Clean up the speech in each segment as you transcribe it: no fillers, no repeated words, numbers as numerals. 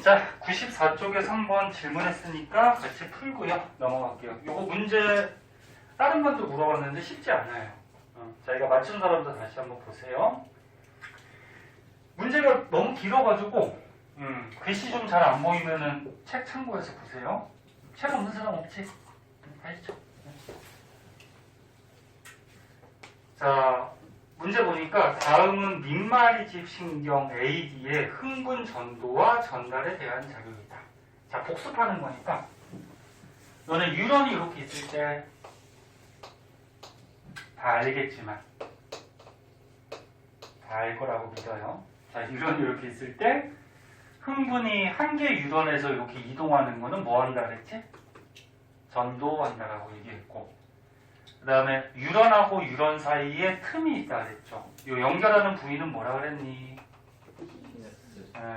자, 94쪽에 3번 질문했으니까 같이 풀고요. 넘어갈게요. 요거 문제 다른 분도 물어봤는데 쉽지 않아요. 자, 이거 맞춘 사람도 다시 한번 보세요. 문제가 너무 길어가지고 글씨 좀 잘 안 보이면은 책 참고해서 보세요. 책 없는 사람 없지? 가시죠. 자, 문제 보니까 다음은 민마리집 신경 AD의 흥분 전도와 전달에 대한 작용이다. 자, 복습하는 거니까 너는 유런이 이렇게 있을 때 다 알겠지만 다 알 거라고 믿어요. 자, 유런이 이렇게 있을 때 흥분이 한 개 유런에서 이렇게 이동하는 거는 뭐 한다 그랬지? 전도한다라고 얘기했고, 그 다음에 유런하고 유런 사이에 틈이 있다 그랬죠. 이 연결하는 부위는 뭐라 그랬니?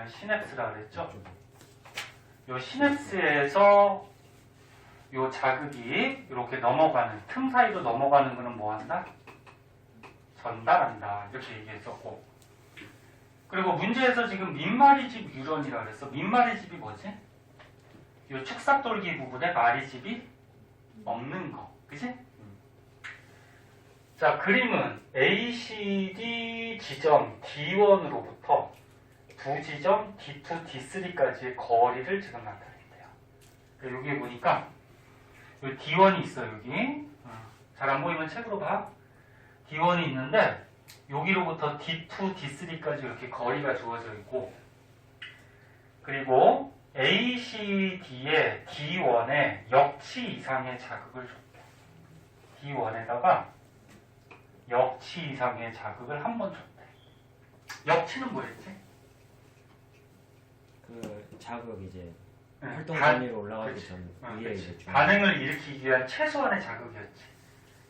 시냅스라 그랬죠. 이 시냅스에서 이 자극이 이렇게 넘어가는, 틈 사이로 넘어가는 거는 뭐 한다? 전달한다. 이렇게 얘기했었고, 그리고 문제에서 지금 민마리집 유런이라 그랬어. 민마리집이 뭐지? 이 축삭돌기 부분에 마리집이 없는 거. 그치? 자, 그림은 ACD 지점 D1으로부터 두 지점 D2, D3까지의 거리를 지금 나타낸대요. 여기 보니까 여기 D1이 있어, 여기. 잘 안 보이면 책으로 봐. D1이 있는데 여기로부터 D2, D3까지 이렇게 거리가 주어져 있고, 그리고 ACD의 D1에 역치 이상의 자극을 줬대. D1에다가 역치 이상의 자극을 한 번 줬대. 역치는 뭐였지? 그 자극 이제 네, 활동 단위로 올라가기 전 위에 이제 반응을 일으키기 위한 최소한의 자극이었지.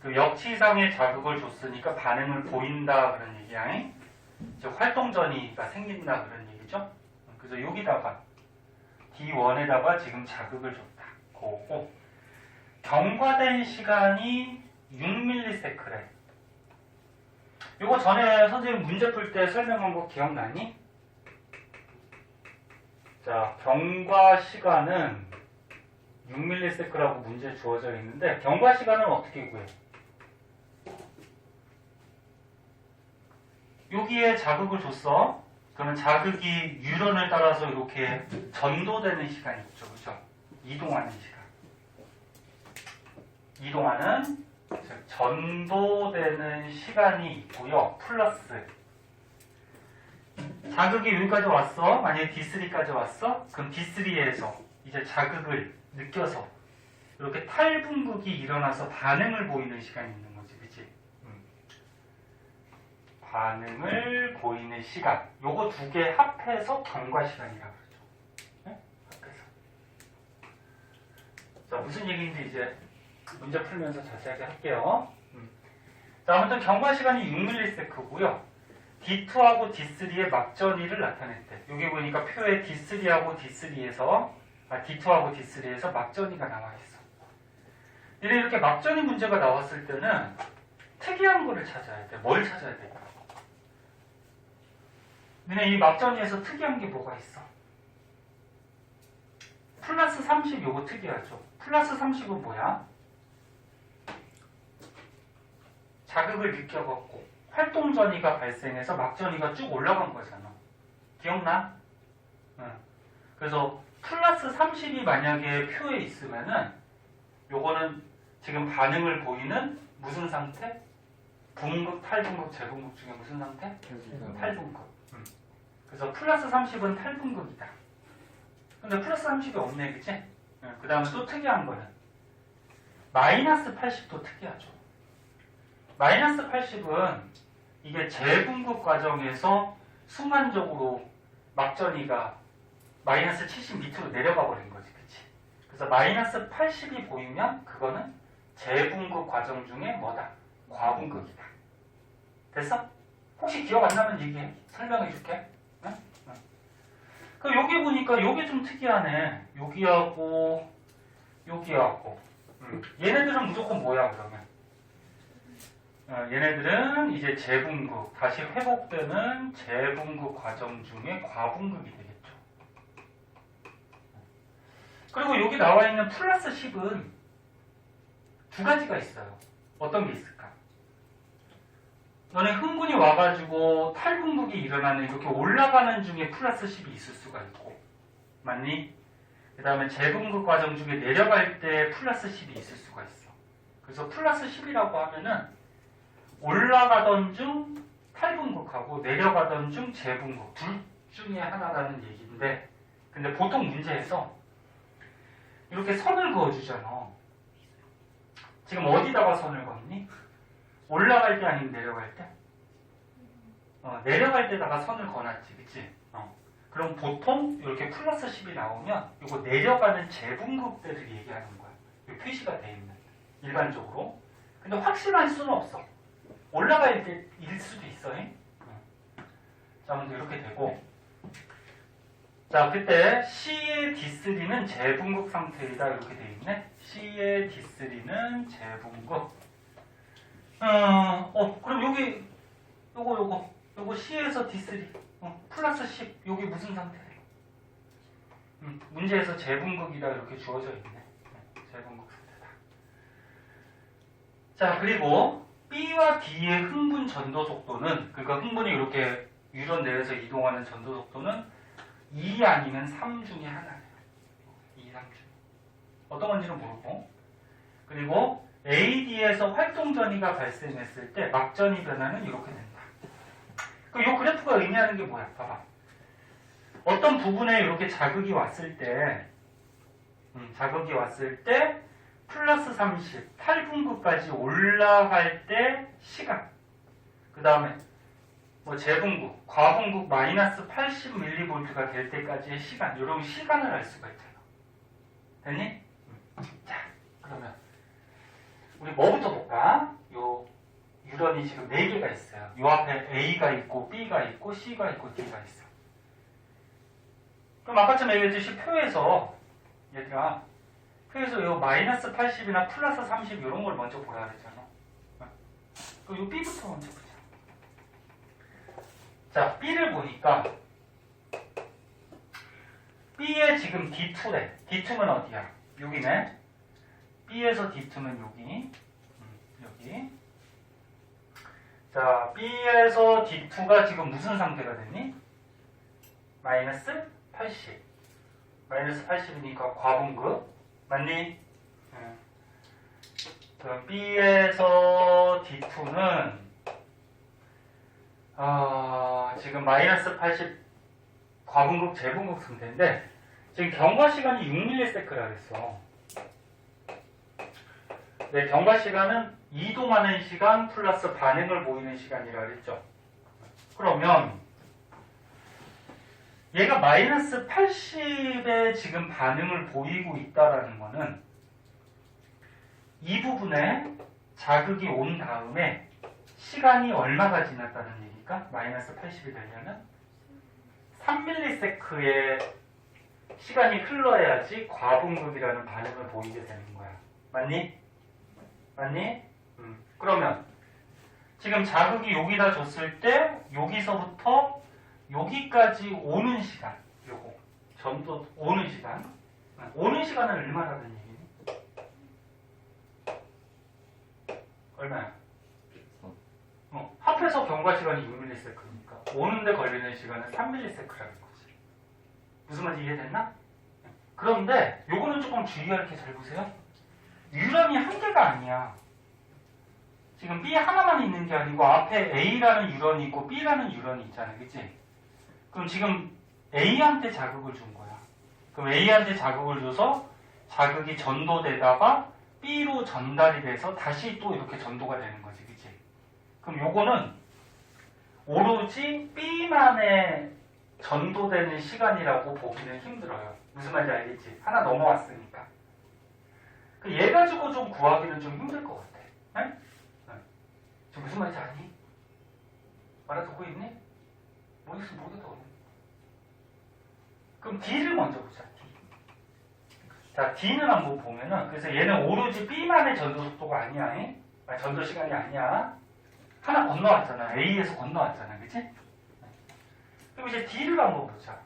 그 역치 이상의 자극을 줬으니까 반응을 보인다 그런 얘기야. 즉 활동 전이가 생긴다 그런 얘기죠. 그래서 여기다가 D1에다가 지금 자극을 줬다. 그거고, 경과된 시간이 6ms래. 이거 전에 선생님 문제 풀 때 설명한 거 기억나니? 자, 경과 시간은 6ms라고 문제 주어져 있는데, 경과 시간은 어떻게 구해? 여기에 자극을 줬어. 그러면 자극이 유런을 따라서 이렇게 전도되는 시간이 있죠. 그죠? 이동하는 시간. 이동하는, 즉 전도되는 시간이 있고요. 플러스 자극이 여기까지 왔어. 만약에 D3까지 왔어. 그럼 D3에서 이제 자극을 느껴서 이렇게 탈분극이 일어나서 반응을 보이는 시간이 있는 거지. 그치? 반응을 보이는 시간. 요거 두 개 합해서 경과 시간이라고 그러죠. 네? 합해서. 자, 무슨 얘기인지 이제 문제 풀면서 자세하게 할게요. 자, 아무튼 경과 시간이 6ms고요. D2하고 D3의 막전이를 나타냈대. 여기 보니까 표에 D3하고 D3에서 D2하고 D3에서 막전이가 나와 있어. 이렇게 막전이 문제가 나왔을 때는 특이한 거를 찾아야 돼. 뭘 찾아야 돼? 근데 이 막전이에서 특이한 게 뭐가 있어? 플러스 30 요거 특이하죠. 플러스 30은 뭐야? 자극을 느껴갖고 활동 전이가 발생해서 막전이가 쭉 올라간 거잖아. 기억나? 응. 그래서 플러스 30이 만약에 표에 있으면은 요거는 지금 반응을 보이는 무슨 상태? 분극, 탈분극, 재분극 중에 무슨 상태? 탈분극. 그래서 플러스 30은 탈분극이다. 근데 플러스 30이 없네, 그치? 그 다음에 또 특이한 거는 마이너스 80도 특이하죠. 마이너스 80은 이게 재분극 과정에서 순간적으로 막전이가 마이너스 70 밑으로 내려가 버린 거지, 그치? 그래서 마이너스 80이 보이면 그거는 재분극 과정 중에 뭐다? 과분극이다. 됐어? 혹시 기억 안 나면 얘기해. 설명해 줄게. 응? 응. 그 여기 보니까 여기 좀 특이하네. 여기하고 여기하고. 얘네들은 무조건 뭐야 그러면? 얘네들은 이제 재분극, 다시 회복되는 재분극 과정 중에 과분극이 되겠죠. 그리고 여기 나와 있는 플러스 10은 두 가지가 있어요. 어떤 게 있을까? 너네 흥분이 와가지고 탈분극이 일어나는 이렇게 올라가는 중에 플러스 10이 있을 수가 있고, 맞니? 그 다음에 재분극 과정 중에 내려갈 때 플러스 10이 있을 수가 있어. 그래서 플러스 10이라고 하면은 올라가던 중 탈분극하고 내려가던 중 재분극 둘 중에 하나라는 얘기인데, 근데 보통 문제에서 이렇게 선을 그어주잖아. 지금 어디다가 선을 그었니? 올라갈 때 아니면 내려갈 때? 내려갈 때다가 선을 그어놨지, 그치? 그럼 보통 이렇게 플러스 10이 나오면 이거 내려가는 재분극대를 얘기하는 거야. 이 표시가 돼 있는, 일반적으로. 근데 확실할 수는 없어. 올라갈 때일 수도 있어. 자, 먼저 이렇게 되고, 자, 그때 C의 D3는 재분극 상태이다 이렇게 돼 있네. C의 D3는 재분극. 그럼 여기 요거 C에서 D3 플러스 10 여기 무슨 상태래? 문제에서 재분극이다 이렇게 주어져 있네. 재분극 상태다. 자, 그리고 B와 D의 흥분 전도 속도는, 그러니까 흥분이 이렇게 유론 내에서 이동하는 전도 속도는 2 아니면 3 중에 하나예요. 2, 3 중에. 어떤 건지는 모르고. 그리고 AD에서 활동전이가 발생했을 때 막전이 변화는 이렇게 된다. 그럼 이 그래프가 의미하는 게 뭐야? 봐봐. 어떤 부분에 이렇게 자극이 왔을 때, 플러스 30, 탈분극까지 올라갈 때 시간. 그 다음에 뭐 재분극, 과분극 마이너스 80mV가 될 때까지의 시간. 이런 시간을 알 수가 있잖아. 됐니? 자, 그러면 우리 뭐부터 볼까? 요 유런이 지금 4개가 있어요. 요 앞에 A가 있고 B가 있고 C가 있고 D가 있어. 그럼 아까처럼 얘기했듯이 표에서 얘들아, 표에서 요 마이너스 80이나 플러스 30 이런 걸 먼저 보라 그랬잖아. 그럼 요 B부터 먼저 보자. 자, B를 보니까 B에 지금 D2래. D2는 어디야? 여기네. B에서 D2는 여기. 여기. 자, B에서 D2가 지금 무슨 상태가 됐니? 마이너스 80. 마이너스 80이니까 과분극. 맞니? 그럼 B에서 D2는 지금 마이너스 80 과분극, 재분극 상태인데 지금 경과 시간이 6ms라 그랬어. 네, 경과 시간은 이동하는 시간 플러스 반응을 보이는 시간이라 그랬죠. 그러면 얘가 마이너스 80에 지금 반응을 보이고 있다라는 거는 이 부분에 자극이 온 다음에 시간이 얼마가 지났다는 얘기일까? 마이너스 80이 되려면 3ms의 시간이 흘러야지 과분극이라는 반응을 보이게 되는 거야. 맞니? 맞니? 그러면 지금 자극이 여기다 줬을 때 여기서부터 여기까지 오는 시간, 요거 전도 오는 시간은 얼마라는 얘기니? 얼마야? 합해서 경과 시간이 6ms니까 오는데 걸리는 시간은 3ms라는 거지. 무슨 말인지 이해됐나? 그런데 요거는 조금 주의할 게 잘 보세요. 유런이 한 개가 아니야. 지금 B 하나만 있는 게 아니고 앞에 A라는 유런이 있고 B라는 유런이 있잖아. 그치? 그럼 지금 A한테 자극을 준 거야. 그럼 A한테 자극을 줘서 자극이 전도되다가 B로 전달이 돼서 다시 또 이렇게 전도가 되는 거지. 그치? 그럼 요거는 오로지 B만의 전도되는 시간이라고 보기는 힘들어요. 무슨 말인지 알겠지? 하나 넘어왔으니까. 얘 가지고 좀 구하기는 좀 힘들 것 같아. 네? 지금 무슨 말인지 아니? 알아듣고 있니? 모르겠어, 모르겠어. 그럼 D를 먼저 보자. D. 자, D는 한번 보면은, 그래서 얘는 오로지 B만의 전도 속도가 아니야. 전도 시간이 아니야. 하나 건너왔잖아. A에서 건너왔잖아. 그치? 그럼 이제 D를 한번 보자.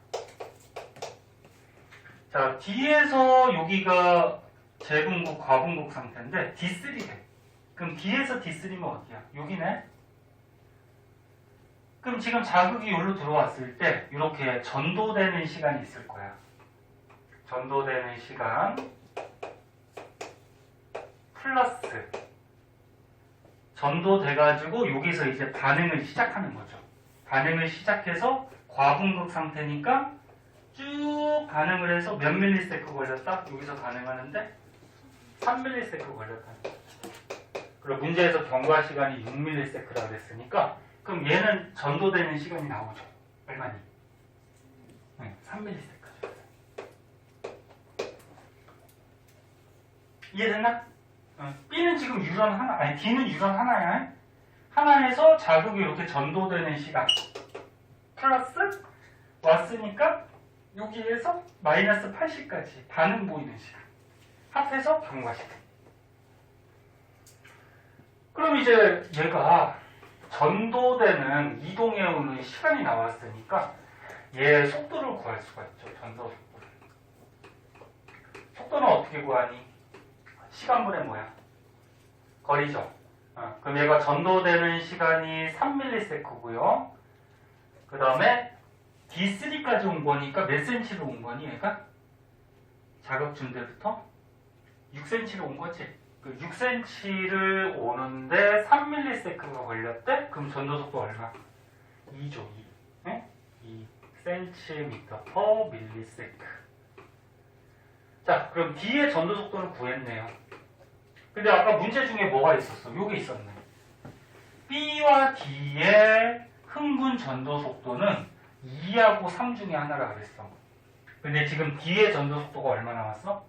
자, D에서 여기가 제분국, 과분국 상태인데 D3래. 그럼 D에서 D3면 어디야? 여기네? 그럼 지금 자극이 여기로 들어왔을 때 이렇게 전도되는 시간이 있을 거야. 전도되는 시간 플러스 전도돼가지고 여기서 이제 반응을 시작하는 거죠. 반응을 시작해서 과분극 상태니까 쭉 반응을 해서 몇 밀리세컨 걸렸다? 여기서 반응하는데 3밀리세컨 걸렸다는 거죠. 그리고 문제에서 경과 시간이 6밀리세컨이라고 그랬으니까 그럼 얘는 전도되는 시간이 나오죠. 얼마니? 네, 3밀리세컨. 이해됐나? B는 지금 유선 하나, 아니 D는 유선 하나야. 하나에서 자극이 이렇게 전도되는 시간 플러스 왔으니까 여기에서 마이너스 80까지 반응 보이는 시간 합해서 경과 시간. 그럼 이제 얘가 전도되는 이동해오는 시간이 나왔으니까 얘 속도를 구할 수가 있죠. 전도 속도. 속도는 어떻게 구하니? 시간분의 뭐야? 거리죠. 그럼 얘가 전도되는 시간이 3ms고요. 그 다음에 D3까지 온 거니까 몇 cm로 온 거니 얘가? 자극 준 데부터 6cm로 온 거지. 그 6cm를 오는데 3ms가 걸렸대? 그럼 전도 속도 얼마? 2죠. 2. 네? 2cm/ms. 자, 그럼 D의 전도 속도를 구했네요. 근데 아까 문제 중에 뭐가 있었어? 요게 있었네. B와 D의 흥분 전도 속도는 2하고 3 중에 하나라 그랬어. 근데 지금 D의 전도 속도가 얼마 나왔어?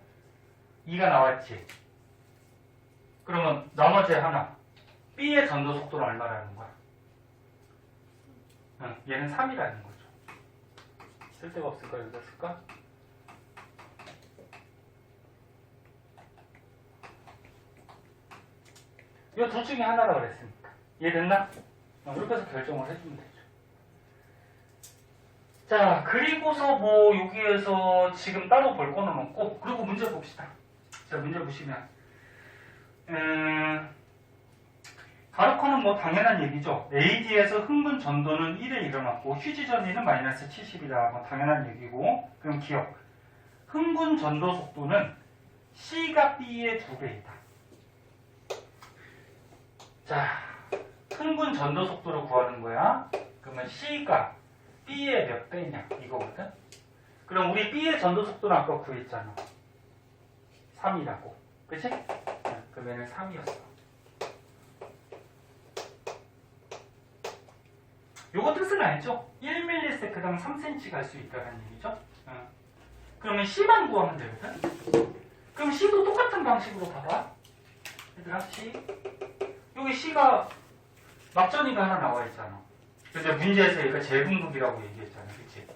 2가 나왔지. 그러면 나머지 하나 B의 전도 속도는 얼마라는 거야? 얘는 3이라는 거죠. 쓸데가 없을까? 여기다 쓸까? 이 둘 중에 하나라 그랬으니까. 이해됐나? 이렇게 해서 결정을 해주면 되죠. 자, 그리고서 뭐 여기에서 지금 따로 볼 거는 없고, 그리고 문제 봅시다. 자, 문제 보시면 가로커는 뭐 당연한 얘기죠. AD에서 흥분 전도는 1에 일어났고 휴지 전위는 마이너스 70이다. 뭐 당연한 얘기고. 그럼 기억. 흥분 전도 속도는 C가 B의 2배이다. 자, 흥분 전도 속도를 구하는 거야. 그러면 C가 B의 몇 배냐 이거거든. 그럼 우리 B의 전도 속도는 아까 구했잖아. 3이라고. 그치? 그러면 3이었어. 요거 뜻은 알죠? 1ms당 3cm 갈 수 있다는 얘기죠? 그러면 C만 구하면 되거든? 그럼 C도 똑같은 방식으로 봐봐. 얘들아, C. 여기 C가 막전이가 하나 나와 있잖아. 근데 문제에서 얘가 제분극이라고 얘기했잖아. 그치?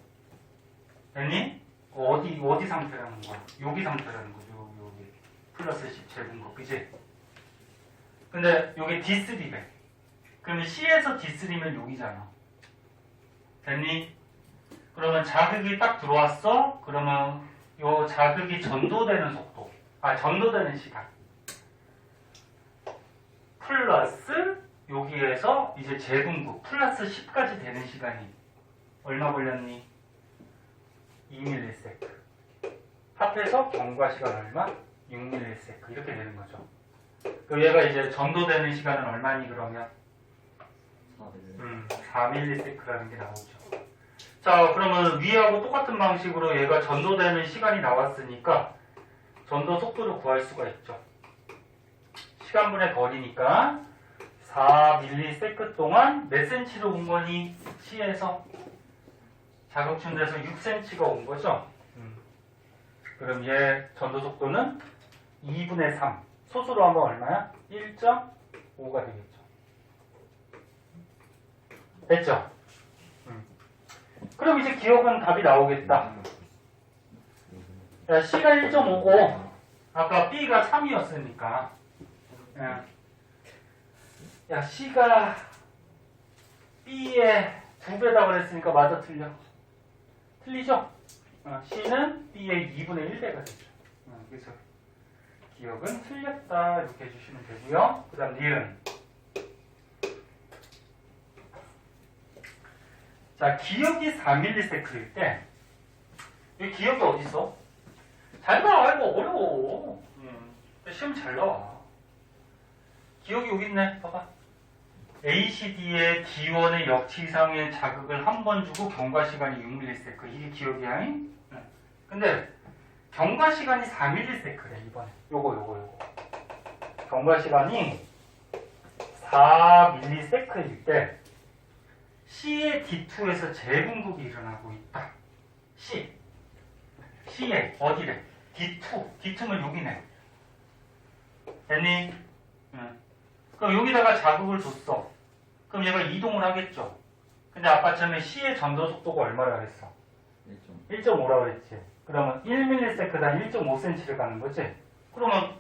됐니? 어디 상태라는 거야? 여기 상태라는 거죠. 여기. 플러스 10 제분극. 그치? 근데 여기 D3래. 그러면 C에서 D3면 여기잖아. 됐니? 그러면 자극이 딱 들어왔어? 그러면 요 자극이 전도되는 속도. 전도되는 시간. 플러스 여기에서 이제 제분국 플러스 10까지 되는 시간이 얼마 걸렸니? 2ms. 합해서 경과 시간 얼마? 6ms. 이렇게 되는 거죠. 그럼 얘가 이제 전도되는 시간은 얼마니 그러면? 4ms라는 게 나오죠. 자, 그러면 위하고 똑같은 방식으로 얘가 전도되는 시간이 나왔으니까 전도 속도를 구할 수가 있죠. 시간분의 거리니까 4ms 동안 몇 cm로 온 거니? C에서 자극준 데서 6cm가 온 거죠. 그럼 얘 전도 속도는 2분의 3. 소수로 하면 얼마야? 1.5가 되겠죠. 됐죠? 그럼 이제 기억은 답이 나오겠다. 야, C가 1.5고 아까 B가 3이었으니까 야, C가 B의 2배다 그랬으니까 맞아 틀려? 틀리죠? C는 B의 2분의 1배가 되죠. 그래서 기억은 틀렸다 이렇게 해주시면 되고요. 그 다음 니은. 자, 기억이 4ms일 때, 이 기억이 어디 있어? 잘 나와. 이거 어려워. 시험 잘 나와. 기억이 여기 있네. 봐봐. ACD의 기원의 역치상의 자극을 한 번 주고 경과 시간이 6ms. 이게 기억이야. 근데 경과 시간이 4ms래 이번에. 요거. 경과 시간이 4ms일 때 C의 D2에서 재분급이 일어나고 있다. C에 어디래? D2면 여기네. 됐니? 그럼 여기다가 자극을 줬어. 그럼 얘가 이동을 하겠죠. 근데 아까 전에 C의 전도 속도가 얼마라 그랬어? 1.5라 그랬지. 그러면 1ms당 1.5cm를 가는 거지. 그러면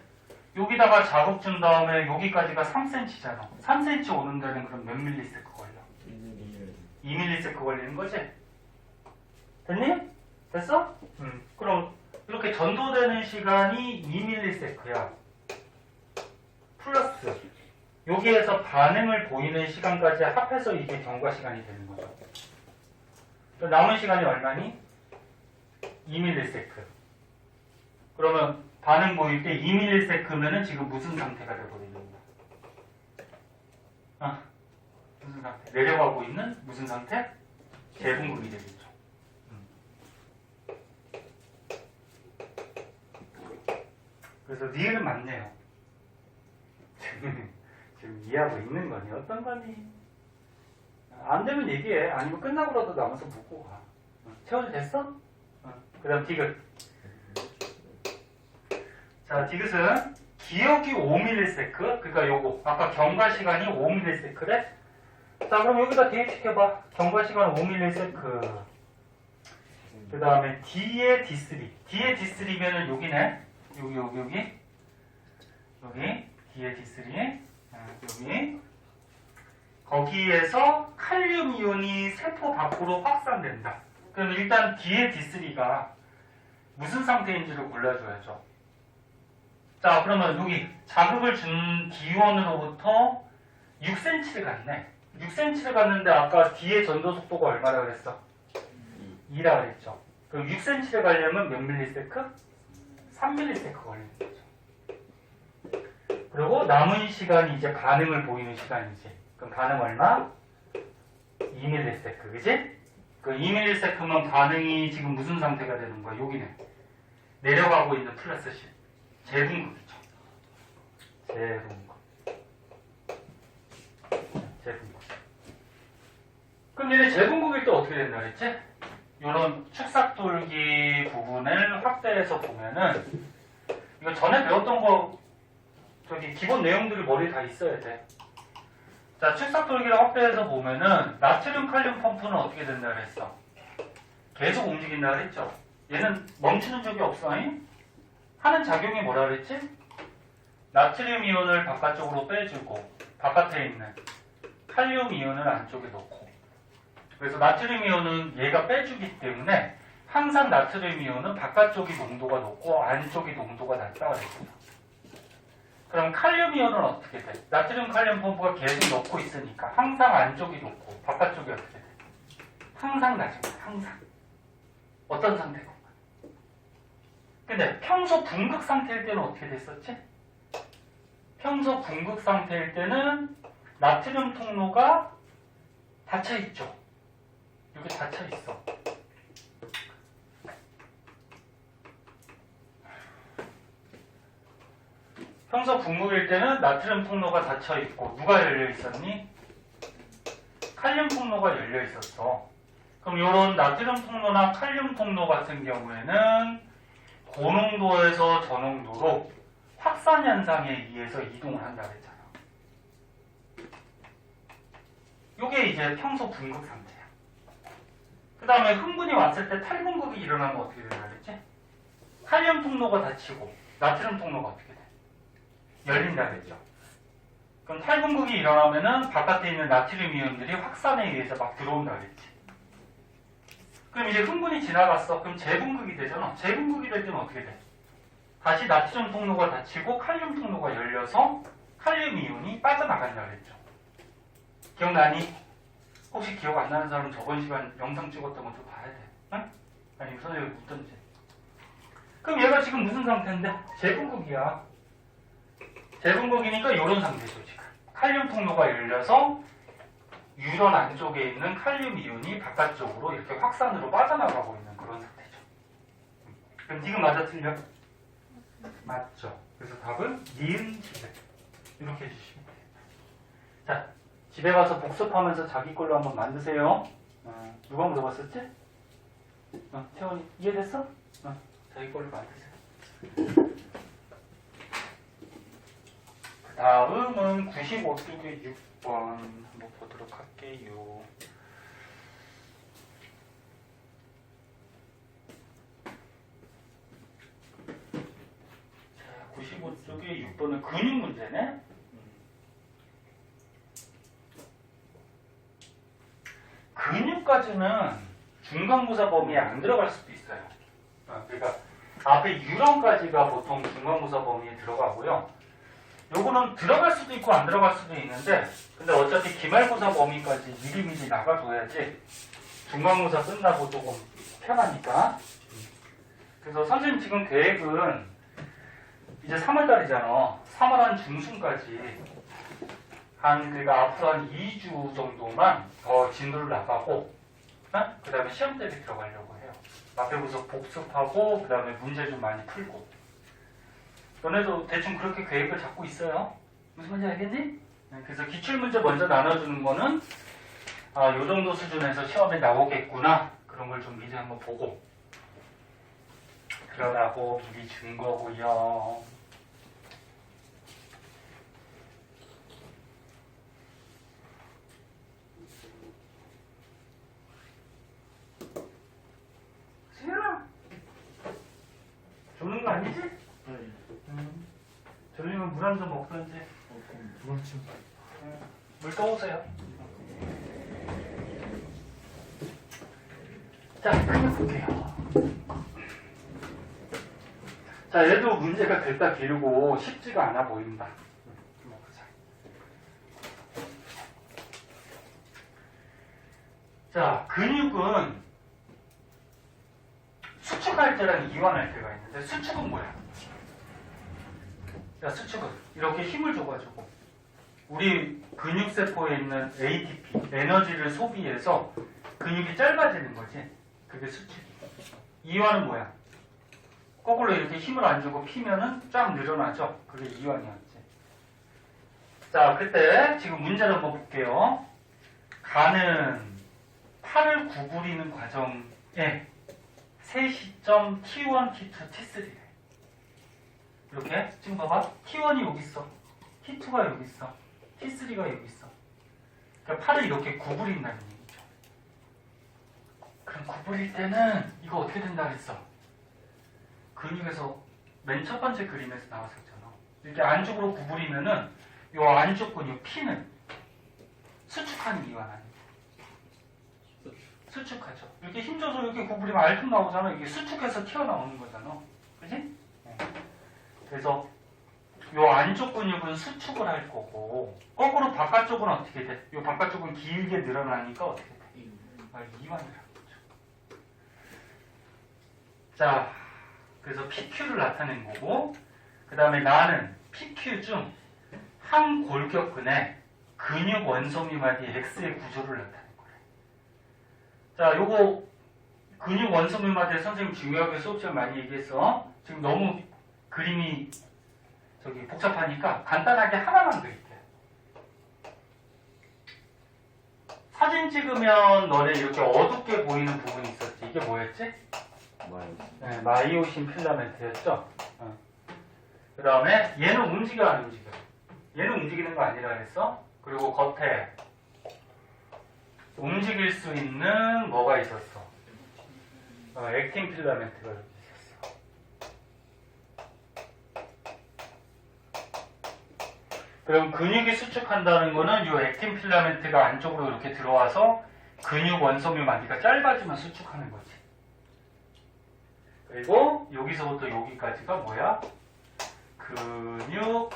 여기다가 자극 준 다음에 여기까지가 3cm잖아. 3cm 오는 데는 그럼 몇 msec 걸려? 2msec 걸리는 거지? 됐니? 됐어? 그럼 이렇게 전도되는 시간이 2msec야. 플러스 여기에서 반응을 보이는 시간까지 합해서 이게 경과 시간이 되는 거죠. 남은 시간이 얼마니? 2msec. 그러면 반응 보일 때 2msec면은 지금 무슨 상태가 되거든요. 무슨 상태? 내려가고 있는 무슨 상태? 재분급이 되겠죠. 그래서 니은은 맞네요. 지금 이해하고 있는 거니? 어떤 거니? 안 되면 얘기해. 아니면 끝나고라도 남아서 묻고 가. 채워도 됐어? 그 다음 디귿. 자, 디귿은 기억이 5msec. 그러니까 요거. 아까 경과 시간이 5msec래? 자, 그럼 여기다 대입시켜봐. 경과 시간 5msec. 그 다음에 D의 D3. D의 D3면은 여기네. 여기. D의 D3. 여기. 거기에서 칼륨 이온이 세포 밖으로 확산된다. 그럼 일단 D의 D3가 무슨 상태인지를 골라줘야죠. 자, 그러면 여기 자극을 준 D1으로부터 6cm를 갔네. 6cm를 갔는데 아까 D의 전도 속도가 얼마라 그랬어? 2라 그랬죠. 그럼 6cm를 가려면 몇 msec? 3msec 걸리는 거죠. 그리고 남은 시간이 이제 반응을 보이는 시간이지. 그럼 반응 얼마? 2msec, 그지? 그 2msec면 반응이 지금 무슨 상태가 되는 거야? 여기네. 내려가고 있는 플러스 10. 재분급이죠. 재분급. 그럼 얘네 재분급일 때 어떻게 된다 그랬지? 이런 축삭돌기 부분을 확대해서 보면은 이거 전에 배웠던 거 저기 기본 내용들이 머리에 다 있어야 돼. 자, 축삭돌기를 확대해서 보면은 나트륨 칼륨 펌프는 어떻게 된다 그랬어? 계속 움직인다 그랬죠? 얘는 멈추는 적이 없어. 하는 작용이 뭐라 그랬지? 나트륨 이온을 바깥쪽으로 빼주고 바깥에 있는 칼륨 이온을 안쪽에 넣고. 그래서 나트륨 이온은 얘가 빼주기 때문에 항상 나트륨 이온은 바깥쪽이 농도가 높고 안쪽이 농도가 낮다 그랬습니다. 그럼 칼륨 이온은 어떻게 돼? 나트륨 칼륨 펌프가 계속 넣고 있으니까 항상 안쪽이 높고 바깥쪽이 어떻게 돼? 항상 낮습니다. 항상. 어떤 상태고? 근데 평소 분극 상태일 때는 어떻게 됐었지? 평소 분극 상태일 때는 나트륨 통로가 닫혀 있죠. 여기 닫혀 있어. 평소 분극일 때는 나트륨 통로가 닫혀 있고 누가 열려 있었니? 칼륨 통로가 열려 있었어. 그럼 이런 나트륨 통로나 칼륨 통로 같은 경우에는 고농도에서 저농도로 확산 현상에 의해서 이동을 한다 그랬잖아. 이게 이제 평소 분극 상태야. 그 다음에 흥분이 왔을 때 탈분극이 일어나면 어떻게 된다 그랬지? 칼륨 통로가 닫히고 나트륨 통로가 어떻게 돼? 열린다 그랬죠. 그럼 탈분극이 일어나면은 바깥에 있는 나트륨 이온들이 확산에 의해서 막 들어온다 그랬지. 그럼 이제 흥분이 지나갔어. 그럼 재분극이 되잖아. 재분극이 될 때는 어떻게 돼? 다시 나트륨 통로가 닫히고 칼륨 통로가 열려서 칼륨 이온이 빠져나간다 그랬죠. 기억나니? 혹시 기억 안 나는 사람은 저번 시간 영상 찍었던 거 좀 봐야 돼. 응? 아니면 선생님이 묻던지. 그럼 얘가 지금 무슨 상태인데? 재분극이야. 재분극이니까 이런 상태죠, 지금. 칼륨 통로가 열려서 유런 안쪽에 있는 칼륨 이온이 바깥쪽으로 이렇게 확산으로 빠져나가고 있는 그런 상태죠. 그럼 지금 맞아 틀려? 맞죠. 그래서 답은 니은 집에 이렇게 해주시면 돼요. 자, 집에 가서 복습하면서 자기 걸로 한번 만드세요. 누가 물어봤었지? 태원이 이해됐어? 자기 걸로 만드세요. 그 다음은 95쪽에 6번 한번 보도록 할게요. 자, 95쪽에 6번은 근육 문제네. 근육까지는 중간고사 범위에 안 들어갈 수도 있어요. 그러니까 앞에 유형까지가 보통 중간고사 범위에 들어가고요. 요거는 들어갈 수도 있고 안 들어갈 수도 있는데, 근데 어차피 기말고사 범위까지 미리미리 나가줘야지 중간고사 끝나고 조금 편하니까. 그래서 선생님 지금 계획은 이제 3월달이잖아. 3월 한 중순까지 그러니까 앞으로 한 2주 정도만 더 진도를 나가고, 그 다음에 시험 대비 들어가려고 해요. 앞에 부서 복습하고, 그 다음에 문제 좀 많이 풀고. 너네도 대충 그렇게 계획을 잡고 있어요. 무슨 말인지 알겠니? 그래서 기출문제 먼저 나눠주는 거는 요 정도 수준에서 시험에 나오겠구나. 그런 걸 좀 미리 한번 보고. 그러라고 미리 준 거고요. 수연아, 졸는 거 아니지? 졸리면 물 한 잔 먹던지. 그렇죠. 물 떠오세요. 자, 그냥 볼게요. 자, 얘도 문제가 됐다 기르고 쉽지가 않아 보인다. 한번 보자. 자, 근육은 수축할 때랑 이완할 때가 있는데, 수축은 뭐야? 자, 수축은 이렇게 힘을 줘가지고 우리 근육세포에 있는 ATP, 에너지를 소비해서 근육이 짧아지는 거지. 그게 수축. 이완은 뭐야? 거꾸로 이렇게 힘을 안 주고 피면은 쫙 늘어나죠. 그게 이완이었지. 자, 그때 지금 문제를 한번 볼게요. 가는 팔을 구부리는 과정에 세 시점 T1, T2, T3래. 이렇게 지금 봐봐. T1이 여기 있어. T2가 여기 있어. T3가 여기 있어. 그러니까 팔을 이렇게 구부린다는 얘기죠. 그럼 구부릴 때는 이거 어떻게 된다 그랬어? 근육에서 맨 첫 번째 그림에서 나왔었잖아. 이렇게 안쪽으로 구부리면은 이 안쪽 근육 피는 수축하는 이완 아니야. 수축하죠. 이렇게 힘줘서 이렇게 구부리면 알통 나오잖아. 이게 수축해서 튀어나오는 거잖아. 그지? 그래서 이 안쪽 근육은 수축을 할 거고, 거꾸로 바깥쪽은 어떻게 돼? 이 바깥쪽은 길게 늘어나니까 어떻게 돼? 이완을 하는 거죠. 자, 그래서 PQ를 나타낸 거고, 그 다음에 나는 PQ 중 한 골격근에 근육 원소미마디 X의 구조를 나타낸 거래. 자, 요거 근육 원소미마디 선생님 중요하게 수업 시간 많이 얘기했어. 지금 너무 그림이 복잡하니까 간단하게 하나만 그릴게요. 사진 찍으면 너네 이렇게 어둡게 보이는 부분이 있었지. 이게 뭐였지? 네, 마이오신 필라멘트였죠. 그 다음에 얘는 움직여 안 움직여? 얘는 움직이는 거 아니라 그랬어. 그리고 겉에 움직일 수 있는 뭐가 있었어? 액틴 필라멘트가 이렇게 있었어. 그럼 근육이 수축한다는 거는 이 액틴 필라멘트가 안쪽으로 이렇게 들어와서 근육 원소묘 마디가 짧아지면 수축하는 거지. 그리고 여기서부터 여기까지가 뭐야? 근육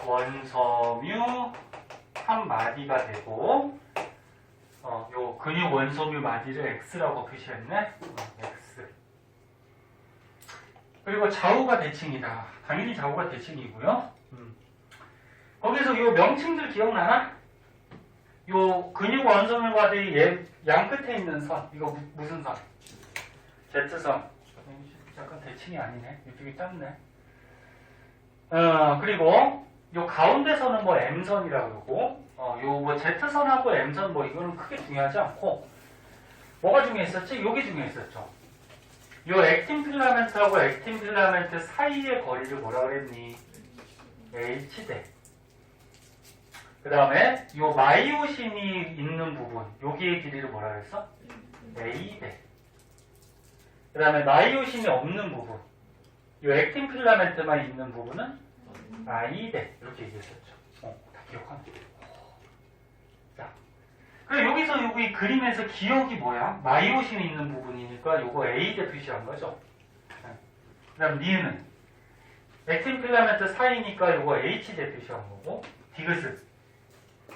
원소묘 한 마디가 되고, 요 근육 원소묘 마디를 X라고 표시했네. X. 그리고 좌우가 대칭이다. 당연히 좌우가 대칭이고요. 거기서 요 명칭들 기억나나? 요 근육 원소묘 마디 양 끝에 있는 선, 이거 무슨 선? Z선. 약간 대칭이 아니네. 이쪽이 짧네. 그리고 요 가운데 선은 뭐 M선이라고 그러고, 요 뭐 Z선하고 M선 뭐 이거는 크게 중요하지 않고, 뭐가 중요했었지? 요게 중요했었죠. 요 액틴 필라멘트하고 액틴 필라멘트 사이의 거리를 뭐라 그랬니? H대. 그 다음에 요 마이오신이 있는 부분, 여기의 길이를 뭐라 그랬어? A대. 그 다음에 마이오신이 없는 부분, 요 액틴 필라멘트만 있는 부분은 I대. 이렇게 얘기했었죠. 다 기억하네. 자, 그리고 여기서 여기 그림에서 기억이 뭐야? 마이오신이 있는 부분이니까 요거 A대 표시한 거죠. 그 다음 니은은 액틴 필라멘트 사이니까 요거 H대 표시한 거고, 디귿은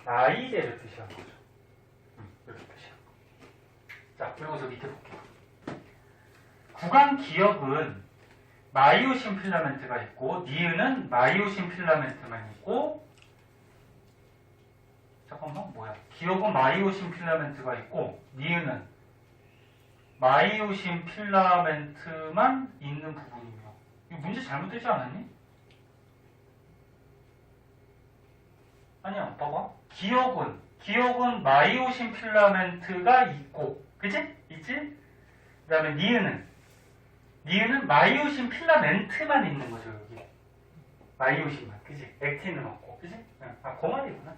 I대를 표시한 거죠. 이렇게 표시한 거. 자, 그리고 저 밑에 볼게요. 구간 기역은 마이오신 필라멘트가 있고, 니은은 마이오신 필라멘트만 있고, 잠깐만, 뭐야? 기역은 마이오신 필라멘트가 있고, 니은은 마이오신 필라멘트만 있는 부분이며. 이거 문제 잘못되지 않았니? 아니야, 봐봐. 기역은 마이오신 필라멘트가 있고, 그치? 있지? 그 다음에 니은은 마이오신 필라멘트만 있는 거죠, 여기. 마이오신만, 그치? 액틴은 없고, 그치? 그 말이구나.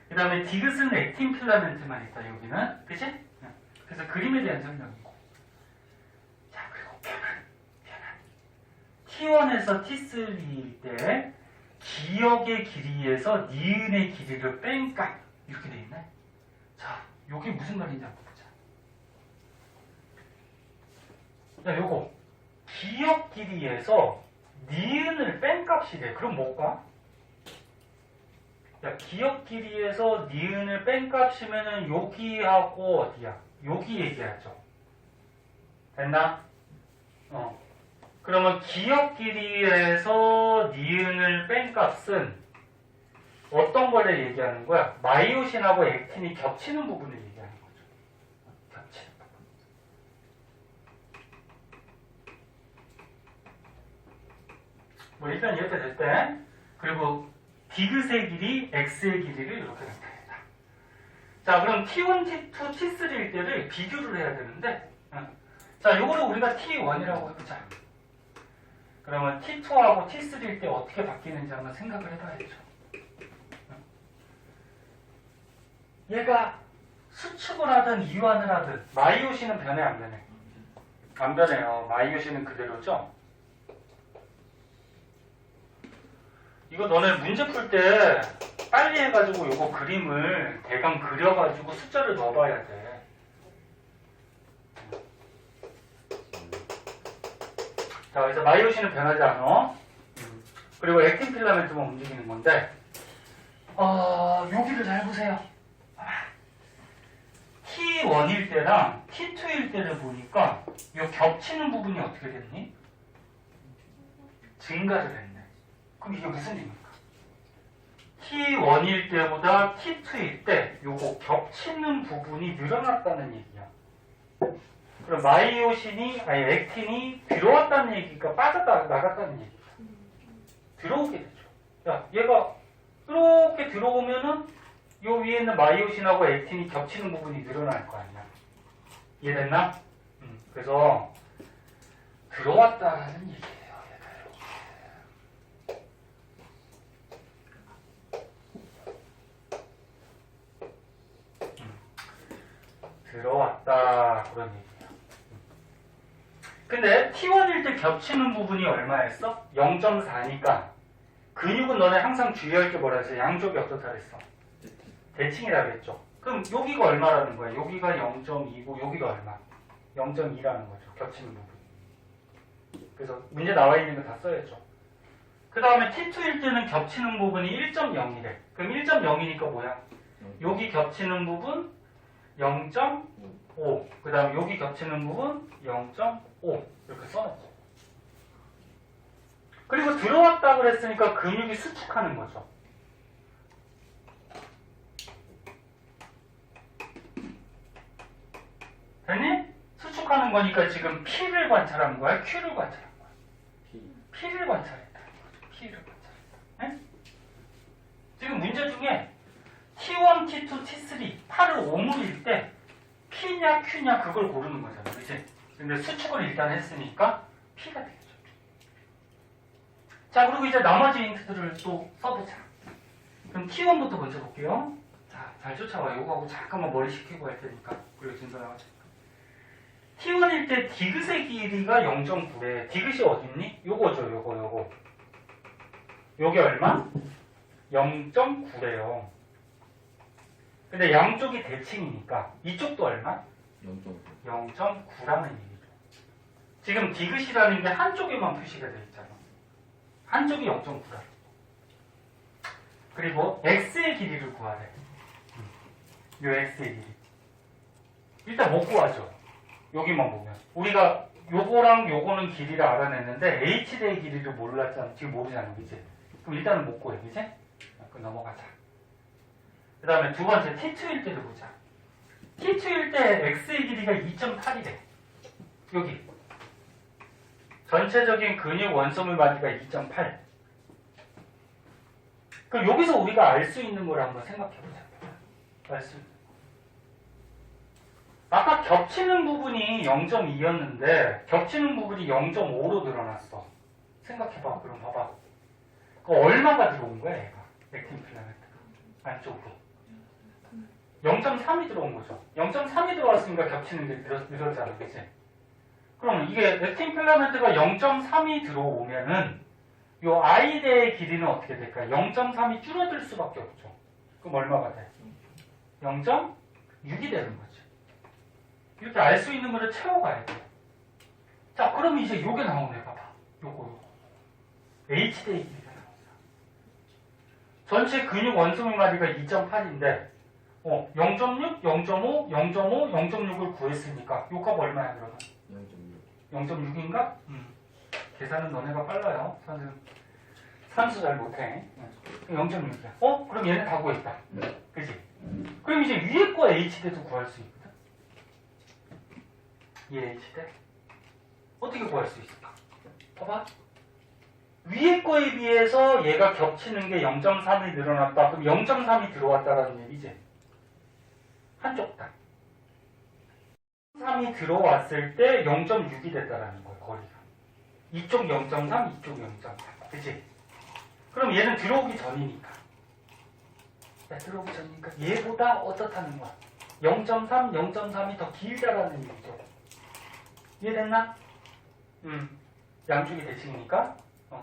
그 다음에 디귿은 액틴 필라멘트만 있다, 여기는. 그치? 그래서 그림에 대한 설명이고. 자, 그리고 변환. T1에서 T3일 때, 기역의 길이에서 니은의 길이를 뺀 값. 이렇게 돼 있네. 자, 요게 무슨 말인지 한번 보자. 자, 요거. 기역 길이에서 니은을 뺀 값이 돼. 그럼 뭘까? 자, 기역 길이에서 니은을 뺀 값이면은 여기하고 어디야? 여기 얘기하죠. 됐나? 그러면 기역 길이에서 니은을 뺀 값은 어떤 거를 얘기하는 거야? 마이오신하고 액틴이 겹치는 부분을 얘기하는 거죠. 겹치는 부분. 뭐 일단 이렇게 될 때, 그리고 디귿의 길이, X의 길이를 이렇게 나타낸다. 자, 그럼 T1, T2, T3일 때를 비교를 해야 되는데, 자, 요거를 우리가 T1이라고 해보자. 그러면 T2하고 T3일 때 어떻게 바뀌는지 한번 생각을 해봐야죠. 얘가 수축을 하든 이완을 하든, 마이오신은 변해, 안 변해? 안 변해요. 마이오신은 그대로죠? 이거 너네 문제 풀 때 빨리 해가지고 요거 그림을 대강 그려가지고 숫자를 넣어봐야 돼. 자, 그래서 마이오신은 변하지 않아. 그리고 액틴 필라멘트만 움직이는 건데, 여기를 잘 보세요. T1일 때랑 T2일 때를 보니까 이 겹치는 부분이 어떻게 됐니? 증가를 했네. 그럼 이게 무슨 얘기입니까? T1일 때보다 T2일 때 요거 겹치는 부분이 늘어났다는 얘기야. 그럼 액틴이 들어왔다는 얘기가 빠졌다 나갔다는 얘기야. 들어오게 되죠. 야, 얘가 이렇게 들어오면은 요 위에 있는 마이오신하고 액틴이 겹치는 부분이 늘어날 거 아니야. 이해됐나? 그래서 들어왔다라는 얘기예요. 들어왔다 그런 얘기예요. 근데 T1일 때 겹치는 부분이 얼마였어? 0.4니까 근육은 너네 항상 주의할 게 뭐라 했어? 양쪽이 어떻다 그랬어? 대칭이라 그랬죠. 그럼 여기가 얼마라는 거야? 여기가 0.2고 여기가 얼마? 0.2라는 거죠. 겹치는 부분. 그래서 문제 나와 있는 거 다 써야죠. 그 다음에 T2일 때는 겹치는 부분이 1.0이래. 그럼 1.0이니까 뭐야? 여기 겹치는 부분 0.5. 그 다음에 여기 겹치는 부분 0.5. 이렇게 써놨죠. 그리고 들어왔다 그랬으니까 근육이 수축하는 거죠. 됐니? 수축하는 거니까 지금 P를 관찰한 거야? Q를 관찰한 거야? P를 관찰했다는 거죠. P를 관찰했다. 네? 지금 문제 중에 T1, T2, T3 팔을 오므릴 때 P냐 Q냐 그걸 고르는 거잖아. 그치? 근데 수축을 일단 했으니까 P가 되겠죠. 자, 그리고 이제 나머지 힌트들을 또 써보자. 그럼 T1부터 먼저 볼게요. 자, 잘 쫓아와. 요거하고 잠깐만 머리 식히고 할 테니까. 그리고 진도 나가자. T1일 때 디귿의 길이가 0.9래. 디귿이 어딨니? 요거죠, 요거. 요게 얼마? 0.9래요. 근데 양쪽이 대칭이니까 이쪽도 얼마? 0.9라는 얘기죠. 지금 디귿이라는 게 한쪽에만 표시가 되어 있잖아. 한쪽이 0.9라. 그리고 x의 길이를 구하래. 요 x의 길이. 일단 못 구하죠. 여기만 보면. 우리가 요거랑 요거는 길이를 알아냈는데 h대의 길이를 몰랐잖아. 지금 모르잖아. 그치? 그럼 일단은 못 구해. 그치? 그럼 넘어가자. 그 다음에 두 번째 T2일 때도 보자. T2일 때 x의 길이가 2.8이래. 여기. 전체적인 근육 원소물 마디가 2.8. 그럼 여기서 우리가 알 수 있는 걸 한번 생각해보자. 알 수 있는 거. 아까 겹치는 부분이 0.2였는데 겹치는 부분이 0.5로 늘어났어. 생각해봐. 그럼 봐봐. 그 얼마가 들어온 거야, 얘가? 액틴 필라멘트가. 안쪽으로. 0.3이 들어온 거죠. 0.3이 들어왔으니까 겹치는 게 늘었잖아. 그치? 그럼 이게 액틴 필라멘트가 0.3이 들어오면은 요 I대의 길이는 어떻게 될까? 0.3이 줄어들 수밖에 없죠. 그럼 얼마가 돼? 0.6이 되는 거지. 이렇게 알 수 있는 거를 채워가야 돼. 자, 그럼 이제 요게 나오네. 봐봐. 요거. H대의 길이가 나온다. 전체 근육 원소물 마디가 2.8인데 0.6, 0.5, 0.5, 0.6을 구했으니까 요 값 얼마야 그러면? 0.6인가? 계산은 너네가 빨라요. 산수 잘 못해. 0.6이야. 그럼 얘는 다 구했다. 그치? 그럼 이제 위에 거 H대도 구할 수 있거든. 이 H대. 어떻게 구할 수 있을까? 봐봐. 위에 거에 비해서 얘가 겹치는 게 0.3이 늘어났다. 그럼 0.3이 들어왔다라는 얘기지. 한쪽 다. 3이 들어왔을 때 0.6이 됐다라는 거야, 거리가. 이쪽 0.3, 이쪽 0.3. 그치? 그럼 얘는 들어오기 전이니까. 야, 들어오기 전이니까 얘보다 어떻다는 거야? 0.3, 0.3이 더 길다라는 얘기죠. 이해됐나? 양쪽이 대칭이니까.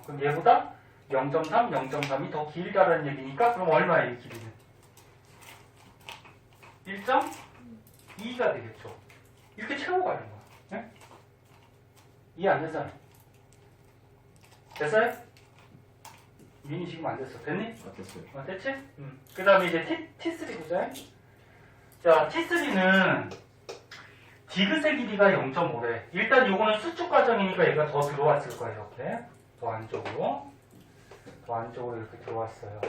그럼 얘보다 0.3, 0.3이 더 길다라는 얘기니까 그럼 얼마예요, 이 길이는? 1.2가 되겠죠. 이렇게 채워가는 거야. 네? 이해 안 되잖아. 됐어요? 민이 지금 안 됐어. 됐니? 됐어요. 됐지? 그 다음에 이제 T3 보자. 자, T3는 디귿의 길이가 0.5래. 일단 요거는 수축 과정이니까 얘가 더 들어왔을 거야, 이렇게. 더 안쪽으로. 더 안쪽으로 이렇게 들어왔어요.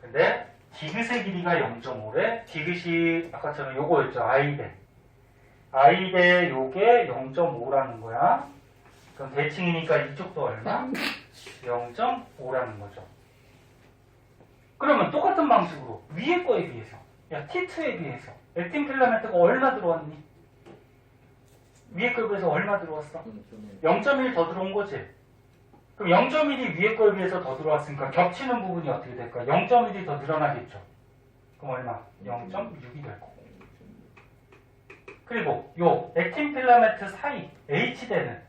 근데 디귿의 길이가 0.5래. 디귿이 아까처럼 요거였죠. I대. I대 요게 0.5라는 거야. 그럼 대칭이니까 이쪽도 얼마? 0.5라는 거죠. 그러면 똑같은 방식으로 위에 거에 비해서 야 T2에 비해서 액틴 필라멘트가 얼마 들어왔니? 위에 거에 비해서 얼마 들어왔어? 0.1 더 들어온 거지? 그럼 0.1이 위에 거에 비해서 더 들어왔으니까 겹치는 부분이 어떻게 될까? 0.1이 더 늘어나겠죠. 그럼 얼마? 0.6이 될 거고. 그리고 요 액틴 필라멘트 사이 H대는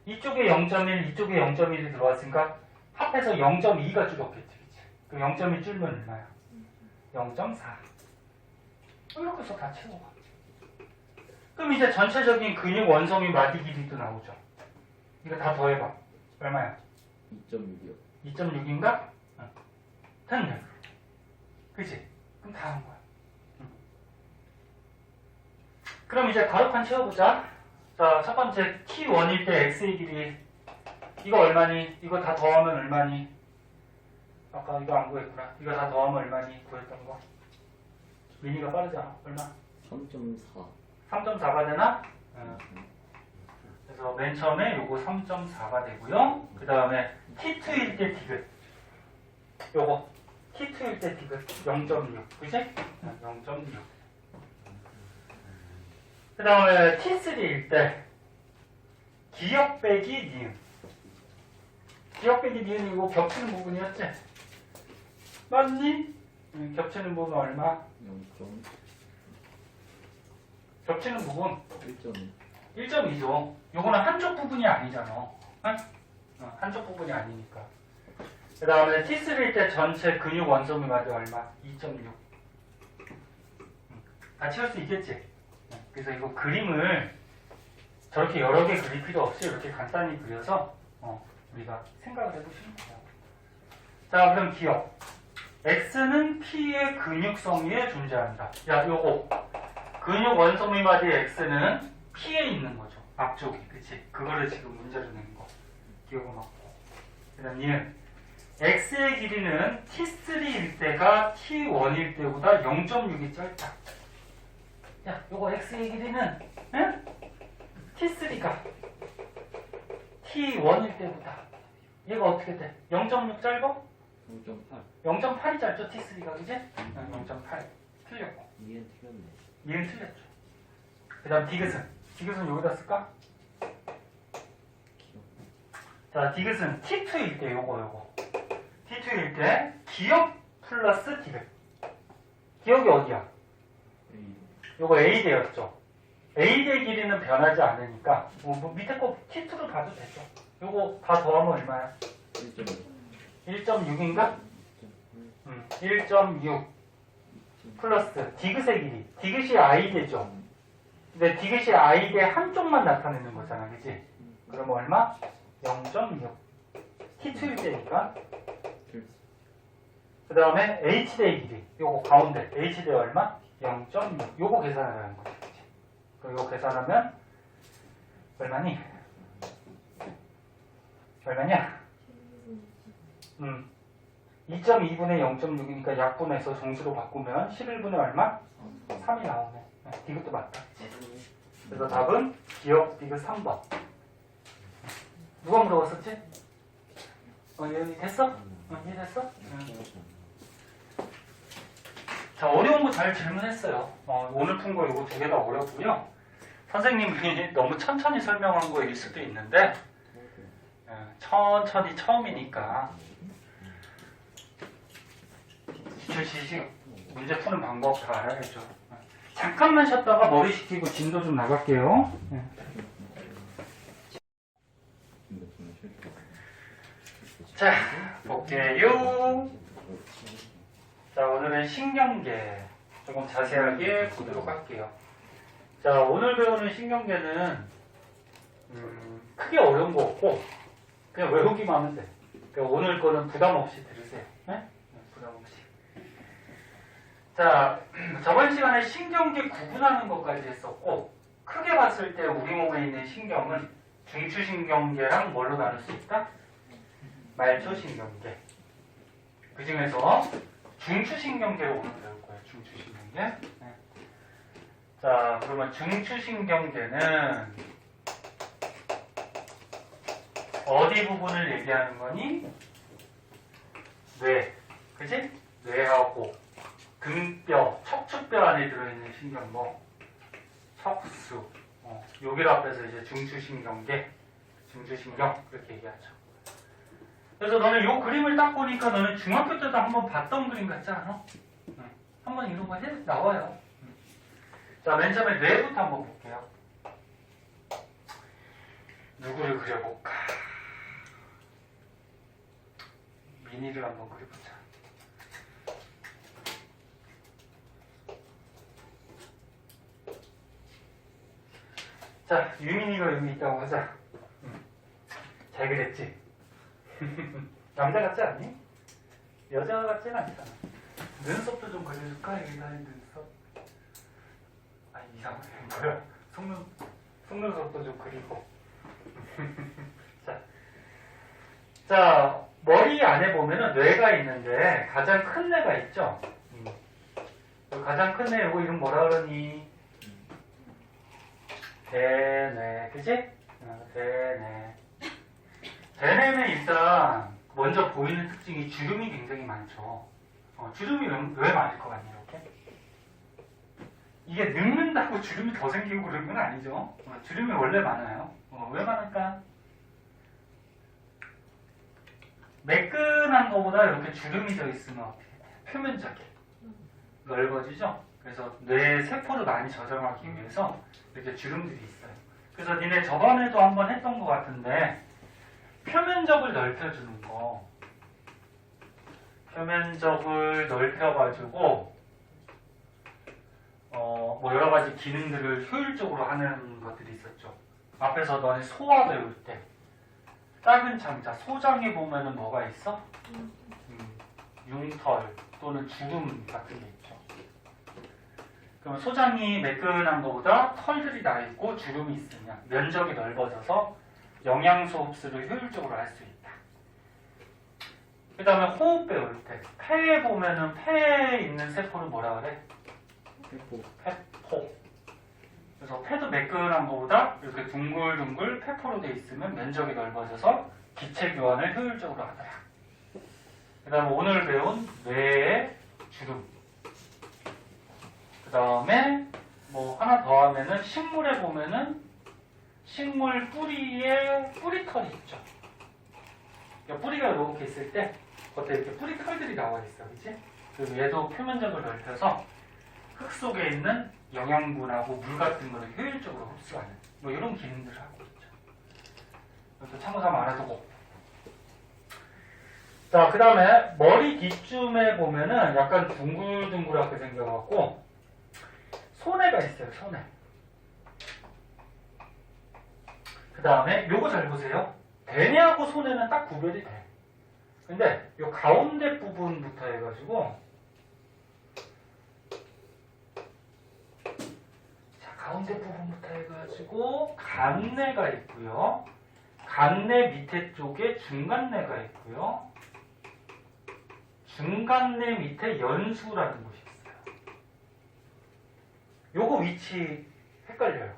이쪽에 0.1, 이쪽에 0.1이 들어왔으니까 합해서 0.2가 줄었겠지. 그치? 그럼 0.1 줄면 얼마야? 0.4. 이렇게 해서 다 채워봐. 그럼 이제 전체적인 근육 원성이 마디 길이도 나오죠. 이거 다 더해봐. 얼마야? 2.6이요. 2.6인가? 됐네. 그치? 그럼 다 한 거야. 그럼 이제 가로판 채워보자. 자, 첫 번째 T1일 때 X의 길이 이거 얼마니? 이거 다 더하면 얼마니? 아까 이거 안 구했구나. 이거 다 더하면 얼마니? 구했던 거. 미니가 빠르잖아. 얼마? 3.4. 3.4가 되나? 그래서 맨 처음에 요거 3.4가 되고요. 그 다음에 T2일 때 디귿. 요거 T2일 때 디귿 0.6. 그치? 0.6. 그 다음에 T3일 때 기역 빼기 니은. 기역 빼기 니은 이거 겹치는 부분이었지? 맞니? 겹치는 부분 얼마? 0.1.2. 겹치는 부분 1.2죠. 요거는 한쪽 부분이 아니잖아. 응? 한쪽 부분이 아니니까. 그 다음에 T3일 때 전체 근육 원소미 마디 얼마? 2.6. 다 채울 수 있겠지? 그래서 이거 그림을 저렇게 여러 개 그릴 필요 없이 이렇게 간단히 그려서 우리가 생각을 해보시면 돼요. 자, 그럼 기억. X는 P의 근육성 위에 존재한다. 야, 요거. 근육 원소미 마디 X는 P에 있는 거죠. 앞쪽이. 그치? 그거를 지금 문제로 낸 거. 기억을 맞고. 그 다음 얘는 X의 길이는 T3일 때가 T1일 때보다 0.6이 짧다. 야, 요거 X의 길이는 응? T3가 T1일 때보다 얘가 어떻게 돼? 0.6 짧아? 0.8. 0.8이 짧죠? T3가 그지? 0.8 틀렸고 이해는 틀렸네. 얘는 틀렸죠. 그 다음 디귿은? 디귿은 여기다 쓸까? 자, 디귿은 T2일 때 요거 T2일 때 기역 플러스 디귿. 기역이 어디야? 요거 A대였죠. A대 길이는 변하지 않으니까 뭐 밑에 거 T2를 봐도 되죠. 요거 다 더하면 얼마야? 1.6인가? 1.6 플러스 디귿의 길이. 디귿이 I대죠. 근데 디귿이 I대 한쪽만 나타내는 거잖아. 그치? 그러면 얼마? 0.6 T2일 때니까. 그 다음에 H대 길이. 요거 가운데 H대 얼마? 0.6. 요거 계산하라는 거지. 그럼 요거 계산하면 얼마니? 얼마냐? 2.2분의 0.6이니까 약분해서 정수로 바꾸면 11분의 얼마? 3이 나오네. 이것도 맞다. 그래서 답은 기억 디귿 3번. 누가 물어봤었지? 여기 됐어? 이해됐어? 자, 어려운 거 잘 질문했어요. 오늘 푼 거 이거 두 개 다 어렵고요. 선생님이 너무 천천히 설명한 거일 수도 있는데 천천히 처음이니까 기출 지식 문제 푸는 방법 다 알아야죠. 잠깐만 쉬었다가 머리 식히고 진도 좀 나갈게요. 자, 볼게요. 자, 오늘은 신경계 조금 자세하게 보도록 할게요. 자, 오늘 배우는 신경계는 크게 어려운 거 없고 그냥 외우기만 하면 돼. 그러니까 오늘 거는 부담 없이 들으세요. 네? 부담 없이. 자, 저번 시간에 신경계 구분하는 것까지 했었고 크게 봤을 때 우리 몸에 있는 신경은 중추신경계랑 뭘로 나눌 수 있다? 말초신경계. 그 중에서 중추신경계로 오늘 배울 거예요. 중추신경계. 네. 자, 그러면 중추신경계는 어디 부분을 얘기하는 거니? 뇌. 그치? 뇌하고 등뼈, 척추뼈 안에 들어있는 신경모. 척수. 여기를 앞에서 이제 중추신경계, 중추신경 그렇게 얘기하죠. 그래서 너는 이 그림을 딱 보니까 너는 중학교 때도 한번 봤던 그림 같지 않아? 한번 이런 거 나와요. 자, 맨 처음에 뇌부터 한번 볼게요. 누구를 그려볼까? 미니를 한번 그려보자. 자, 유민이가 여기 있다고 하자. 잘 그랬지? 남자 같지 않니? 여자 같지는 않잖아. 눈썹도 좀 그려줄까? 여기다 눈썹. 아니, 이상해. 뭐야? 속눈썹도 좀 그리고. 자, 머리 안에 보면은 뇌가 있는데 가장 큰 뇌가 있죠? 가장 큰 뇌, 이거 이름 뭐라 그러니? 대뇌, 그지? 대뇌. 대뇌는 일단 먼저 보이는 특징이 주름이 굉장히 많죠. 주름이 왜 많을 것 같니, 이렇게? 이게 늙는다고 주름이 더 생기고 그런 건 아니죠. 주름이 원래 많아요. 왜 많을까? 매끈한 것보다 이렇게 주름이 져 있으면 어떻게 돼요? 표면적이 넓어지죠? 그래서 뇌 세포를 많이 저장하기 위해서 이렇게 주름들이 있어요. 그래서 니네 저번에도 한번 했던 것 같은데 표면적을 넓혀주는 거, 표면적을 넓혀가지고 뭐 여러 가지 기능들을 효율적으로 하는 것들이 있었죠. 앞에서 너네 소화 배울 때 작은 창자, 소장에 보면은 뭐가 있어? 융털 또는 주름 같은 게 있죠. 그럼 소장이 매끈한 것보다 털들이 나 있고 주름이 있으면 면적이 넓어져서 영양소 흡수를 효율적으로 할 수 있다. 그 다음에 호흡 배울 때 폐에 보면은 폐에 있는 세포를 뭐라 그래? 폐포. 그래서 폐도 매끈한 것보다 이렇게 둥글둥글 폐포로 돼 있으면 면적이 넓어져서 기체 교환을 효율적으로 하더라. 그 다음에 오늘 배운 뇌의 주름. 그 다음에 뭐 하나 더 하면은 식물에 보면은 식물 뿌리에 뿌리털이 있죠. 그러니까 뿌리가 이렇게 있을 때 겉에 이렇게 뿌리털들이 나와 있어, 그치? 그리고 얘도 표면적을 넓혀서 흙 속에 있는 영양분하고 물 같은 거를 효율적으로 흡수하는 뭐 이런 기능들을 하고 있죠. 이것도 참고삼아 알아두고. 자, 그 다음에 머리 뒤쯤에 보면은 약간 둥글둥글하게 생겨갖고 소뇌가 있어요, 소뇌. 그 다음에 요거 잘 보세요. 대뇌하고 소뇌는 딱 구별이 돼. 근데 요 가운데 부분부터 해가지고 가운데 부분부터 해가지고 간뇌가 있고요. 간뇌 밑에 쪽에 중간뇌가 있고요. 중간뇌 밑에 연수라는 곳이 있어요. 요거 위치 헷갈려요.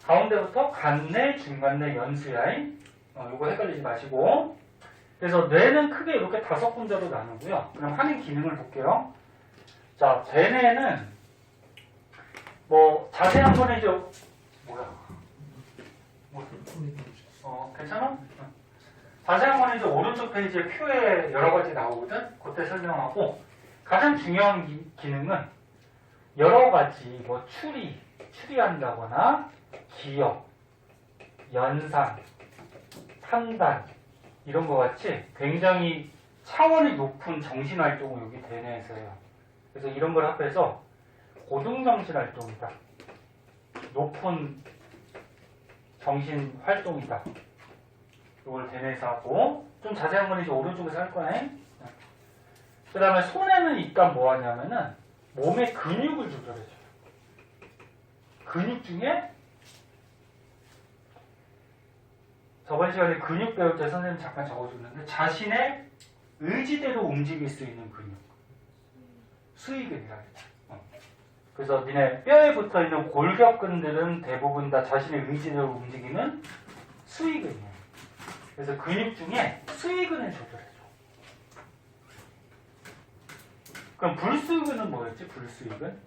가운데부터 간뇌, 중간뇌, 연수야인. 요거 헷갈리지 마시고. 그래서 뇌는 크게 이렇게 5군데로 나누고요. 그럼 하는 기능을 볼게요. 자, 대뇌는 뭐 자세한 거는 이제 뭐야? 괜찮아? 자세한 거는 이제 오른쪽 페이지에 표에 여러 가지 나오거든. 그때 설명하고 가장 중요한 기능은 여러 가지 뭐 추리한다거나 기억, 연상, 판단 이런 거 같이 굉장히 차원이 높은 정신 활동을 여기 대뇌에서 해요. 그래서 이런 걸 합해서 고등정신 활동이다. 높은 정신 활동이다. 이걸 대뇌에서 하고 좀 자세한 건 이제 오른쪽에서 할 거야. 그 다음에 손에는 일단 뭐 하냐면은 몸의 근육을 조절해줘요. 근육 중에 저번 시간에 근육 배울 때 선생님 잠깐 적어줬는데 자신의 의지대로 움직일 수 있는 근육. 수의근이라 그랬죠. 그래서 니네 뼈에 붙어있는 골격근들은 대부분 다 자신의 의지대로 움직이는 수의근이에요. 그래서 근육 중에 수의근을 조절해줘. 그럼 불수의근은 뭐였지? 불수의근?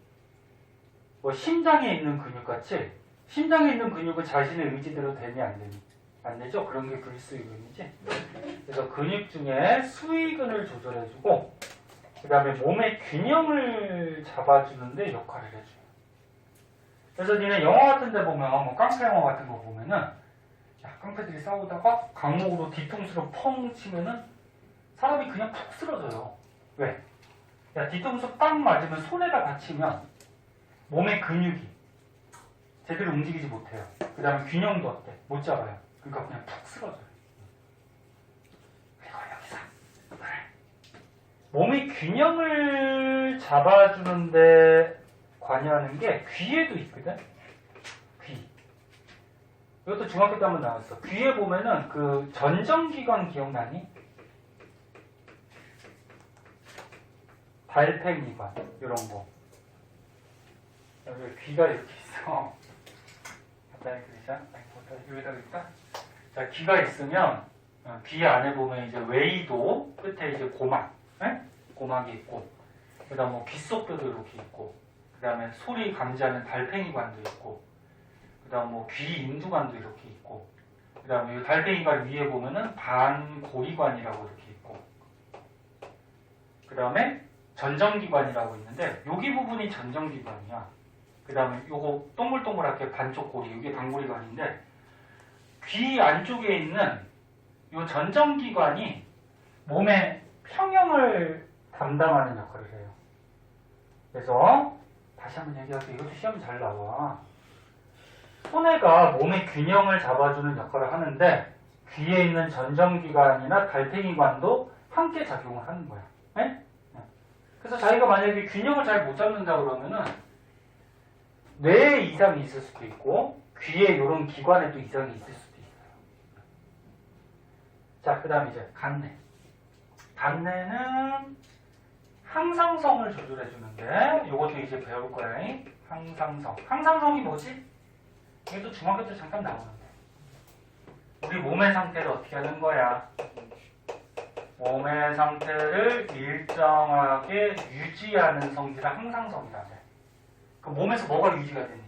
뭐 심장에 있는 근육같이 심장에 있는 근육은 자신의 의지대로 되니 안 되니? 안 되죠? 그런 게 불수의근이지. 그래서 근육 중에 수의근을 조절해주고 그 다음에 몸의 균형을 잡아주는데 역할을 해줘요. 그래서 니네 영화 같은 데 보면 뭐 깡패 영화 같은 거 보면은 야, 깡패들이 싸우다가 강목으로 뒤통수로 펑 치면은 사람이 그냥 푹 쓰러져요. 왜? 야, 뒤통수 딱 맞으면 손에다 다치면 몸의 근육이 제대로 움직이지 못해요. 그 다음에 균형도 어때? 못 잡아요. 그러니까 그냥 푹 쓰러져요. 그리고 여기서 그래. 몸의 균형을 잡아주는데 관여하는 게 귀에도 있거든. 귀. 이것도 중학교 때 한번 나왔어. 귀에 보면은 그 전정기관 기억나니? 달팽이관 이런 거. 여기 귀가 이렇게 있어. 간단히 그리자. 여기다 그릴까? 자, 귀가 있으면 귀 안에 보면 이제 외이도 끝에 이제 고막, 에? 고막이 있고, 그다음 뭐 귓속뼈도 이렇게 있고, 그다음에 소리 감지하는 달팽이관도 있고, 그다음 뭐 귀 인두관도 이렇게 있고, 그다음에 이 달팽이관 위에 보면은 반고리관이라고 이렇게 있고, 그다음에 전정기관이라고 있는데 여기 부분이 전정기관이야. 그다음에 요거 동글동글하게 반쪽 고리, 이게 반고리관인데 귀 안쪽에 있는 요 전정기관이 몸의 평형을 담당하는 역할을 해요. 그래서 다시 한번 얘기할게요. 이것도 시험이 잘 나와. 손해가 몸의 균형을 잡아주는 역할을 하는데 귀에 있는 전정기관이나 달팽이관도 함께 작용을 하는 거야. 네? 그래서 자기가 만약에 균형을 잘 못 잡는다 그러면은 뇌에 이상이 있을 수도 있고 귀에 이런 기관에도 이상이 있을 수도 있어요. 자, 그 다음 이제 간내. 간내는 항상성을 조절해 주는데 이것도 이제 배울 거야. 항상성. 항상성이 뭐지? 이것도 중학교 때 잠깐 나오는데 우리 몸의 상태를 어떻게 하는 거야? 몸의 상태를 일정하게 유지하는 성질을 항상성이라고 해. 그럼 몸에서 뭐가 유지가 되니?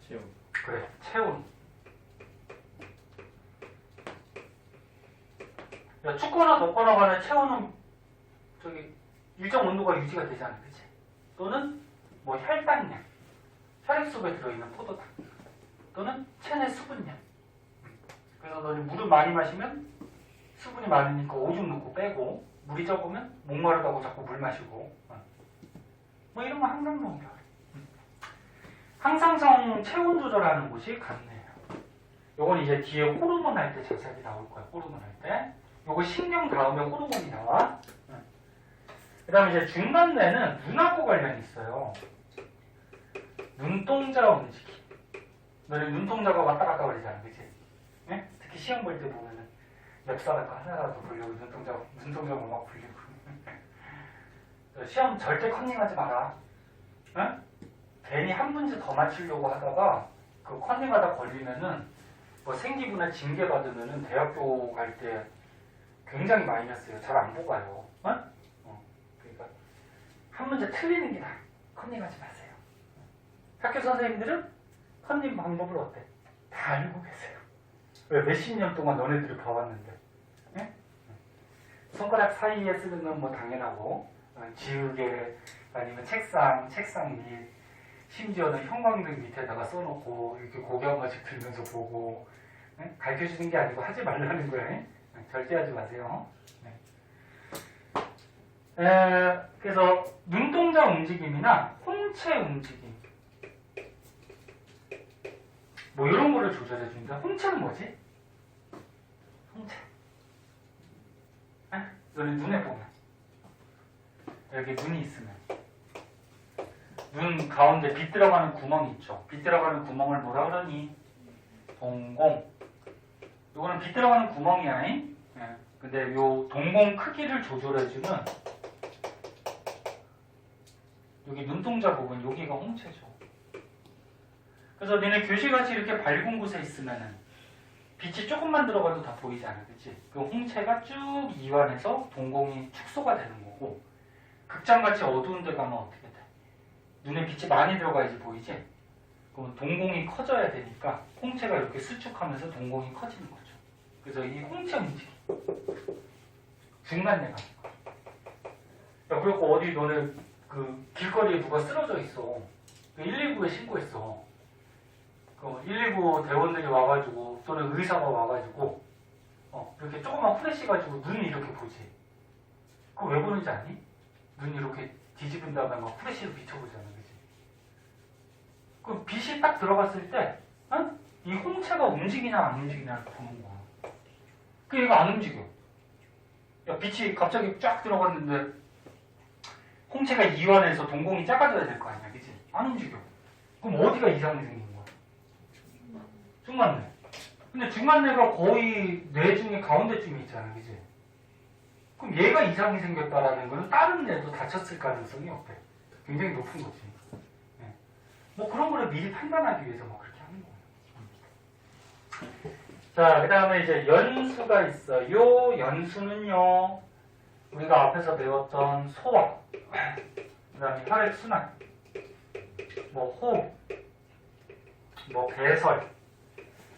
체온. 그래, 체온. 야, 춥거나 덥거나 간에 체온은 저기 일정 온도가 유지가 되잖아, 그치? 또는 뭐 혈당량, 혈액 속에 들어있는 포도당, 또는 체내 수분량. 그래서 너는 물을 많이 마시면 수분이 많으니까 오줌 넣고 빼고, 물이 적으면 목마르다고 자꾸 물 마시고, 뭐 이런 거 항상성이라 그래. 항상성 체온 조절하는 곳이 간내예요. 요건 이제 뒤에 호르몬 할 때 자세하게 나올 거야. 호르몬 할 때. 요거 신경 다음에 호르몬이 나와. 그 다음에 이제 중간내는 눈하고 관련이 있어요. 눈동자 움직임. 너네 눈동자가 왔다 갔다 거리잖아, 그치? 네? 특히 시험 볼 때 보면은 엽사 같은 하나라도 보려고 눈동자가 막 불리고. 시험 절대 컨닝하지 마라. 응? 괜히 한 문제 더 맞추려고 하다가 그 컨닝하다 걸리면은 뭐 생기부나 징계 받으면은 대학교 갈 때 굉장히 마이너스예요. 잘 안 보고 가요. 응? 그러니까 한 문제 틀리는 게 나아. 컨닝하지 마세요. 학교 선생님들은 컨닝 방법을 어때? 다 알고 계세요. 왜 몇십 년 동안 너네들이 봐왔는데. 네? 손가락 사이에 쓰는 건 뭐 당연하고 지우개 아니면 책상 위 심지어는 형광등 밑에다가 써놓고 이렇게 고개 한 번씩 들면서 보고 네? 가르쳐주는 게 아니고 하지 말라는 거예요. 네? 절대 하지 마세요. 네. 그래서 눈동자 움직임이나 홍채 움직임 뭐 이런 거를 조절해 주는데 홍채는 뭐지? 홍채. 너네 눈에 보면 여기 눈이 있으면 눈 가운데 빛 들어가는 구멍이 있죠. 빛 들어가는 구멍을 뭐라 그러니? 동공. 요거는 빛 들어가는 구멍이야. 근데 요 동공 크기를 조절해주는 여기 눈동자 부분, 여기가 홍채죠. 그래서 너네 교실같이 이렇게 밝은 곳에 있으면은 빛이 조금만 들어가도 다 보이잖아, 그치? 그 홍채가 쭉 이완해서 동공이 축소가 되는 거고, 극장같이 어두운 데 가면 어떻게 돼? 눈에 빛이 많이 들어가야지 보이지? 그럼 동공이 커져야 되니까 홍채가 이렇게 수축하면서 동공이 커지는 거죠. 그래서 이 홍채 움직임 중간내가. 야, 그리고 어디 너네 그 길거리에 누가 쓰러져 있어. 119에 신고했어. 119 대원들이 와가지고 또는 의사가 와가지고 이렇게 조그만 후레쉬 가지고 눈이 이렇게 보지. 그거 왜 보는지 아니? 눈 이렇게 뒤집은 다음에 막 후레쉬로 비춰보잖아, 그치? 그 빛이 딱 들어갔을 때, 이 홍채가 움직이냐 안 움직이냐를 보는 거야. 그 얘가 안 움직여. 야, 빛이 갑자기 쫙 들어갔는데 홍채가 이완해서 동공이 작아져야 될 거 아니야, 그치? 안 움직여. 그럼 어디가 이상이 생긴 거야? 중간뇌. 근데 중간뇌가 거의 뇌 중에 가운데쯤에 있잖아, 그치? 그럼 얘가 이상이 생겼다라는 거는 다른 뇌도 다쳤을 가능성이 없대. 굉장히 높은 거지. 네. 뭐 그런 거를 미리 판단하기 위해서 뭐 그렇게 하는 거예요. 자, 그 다음에 이제 연수가 있어요. 연수는요, 우리가 앞에서 배웠던 소화, 그 다음에 혈액순환, 뭐 호흡, 뭐 배설,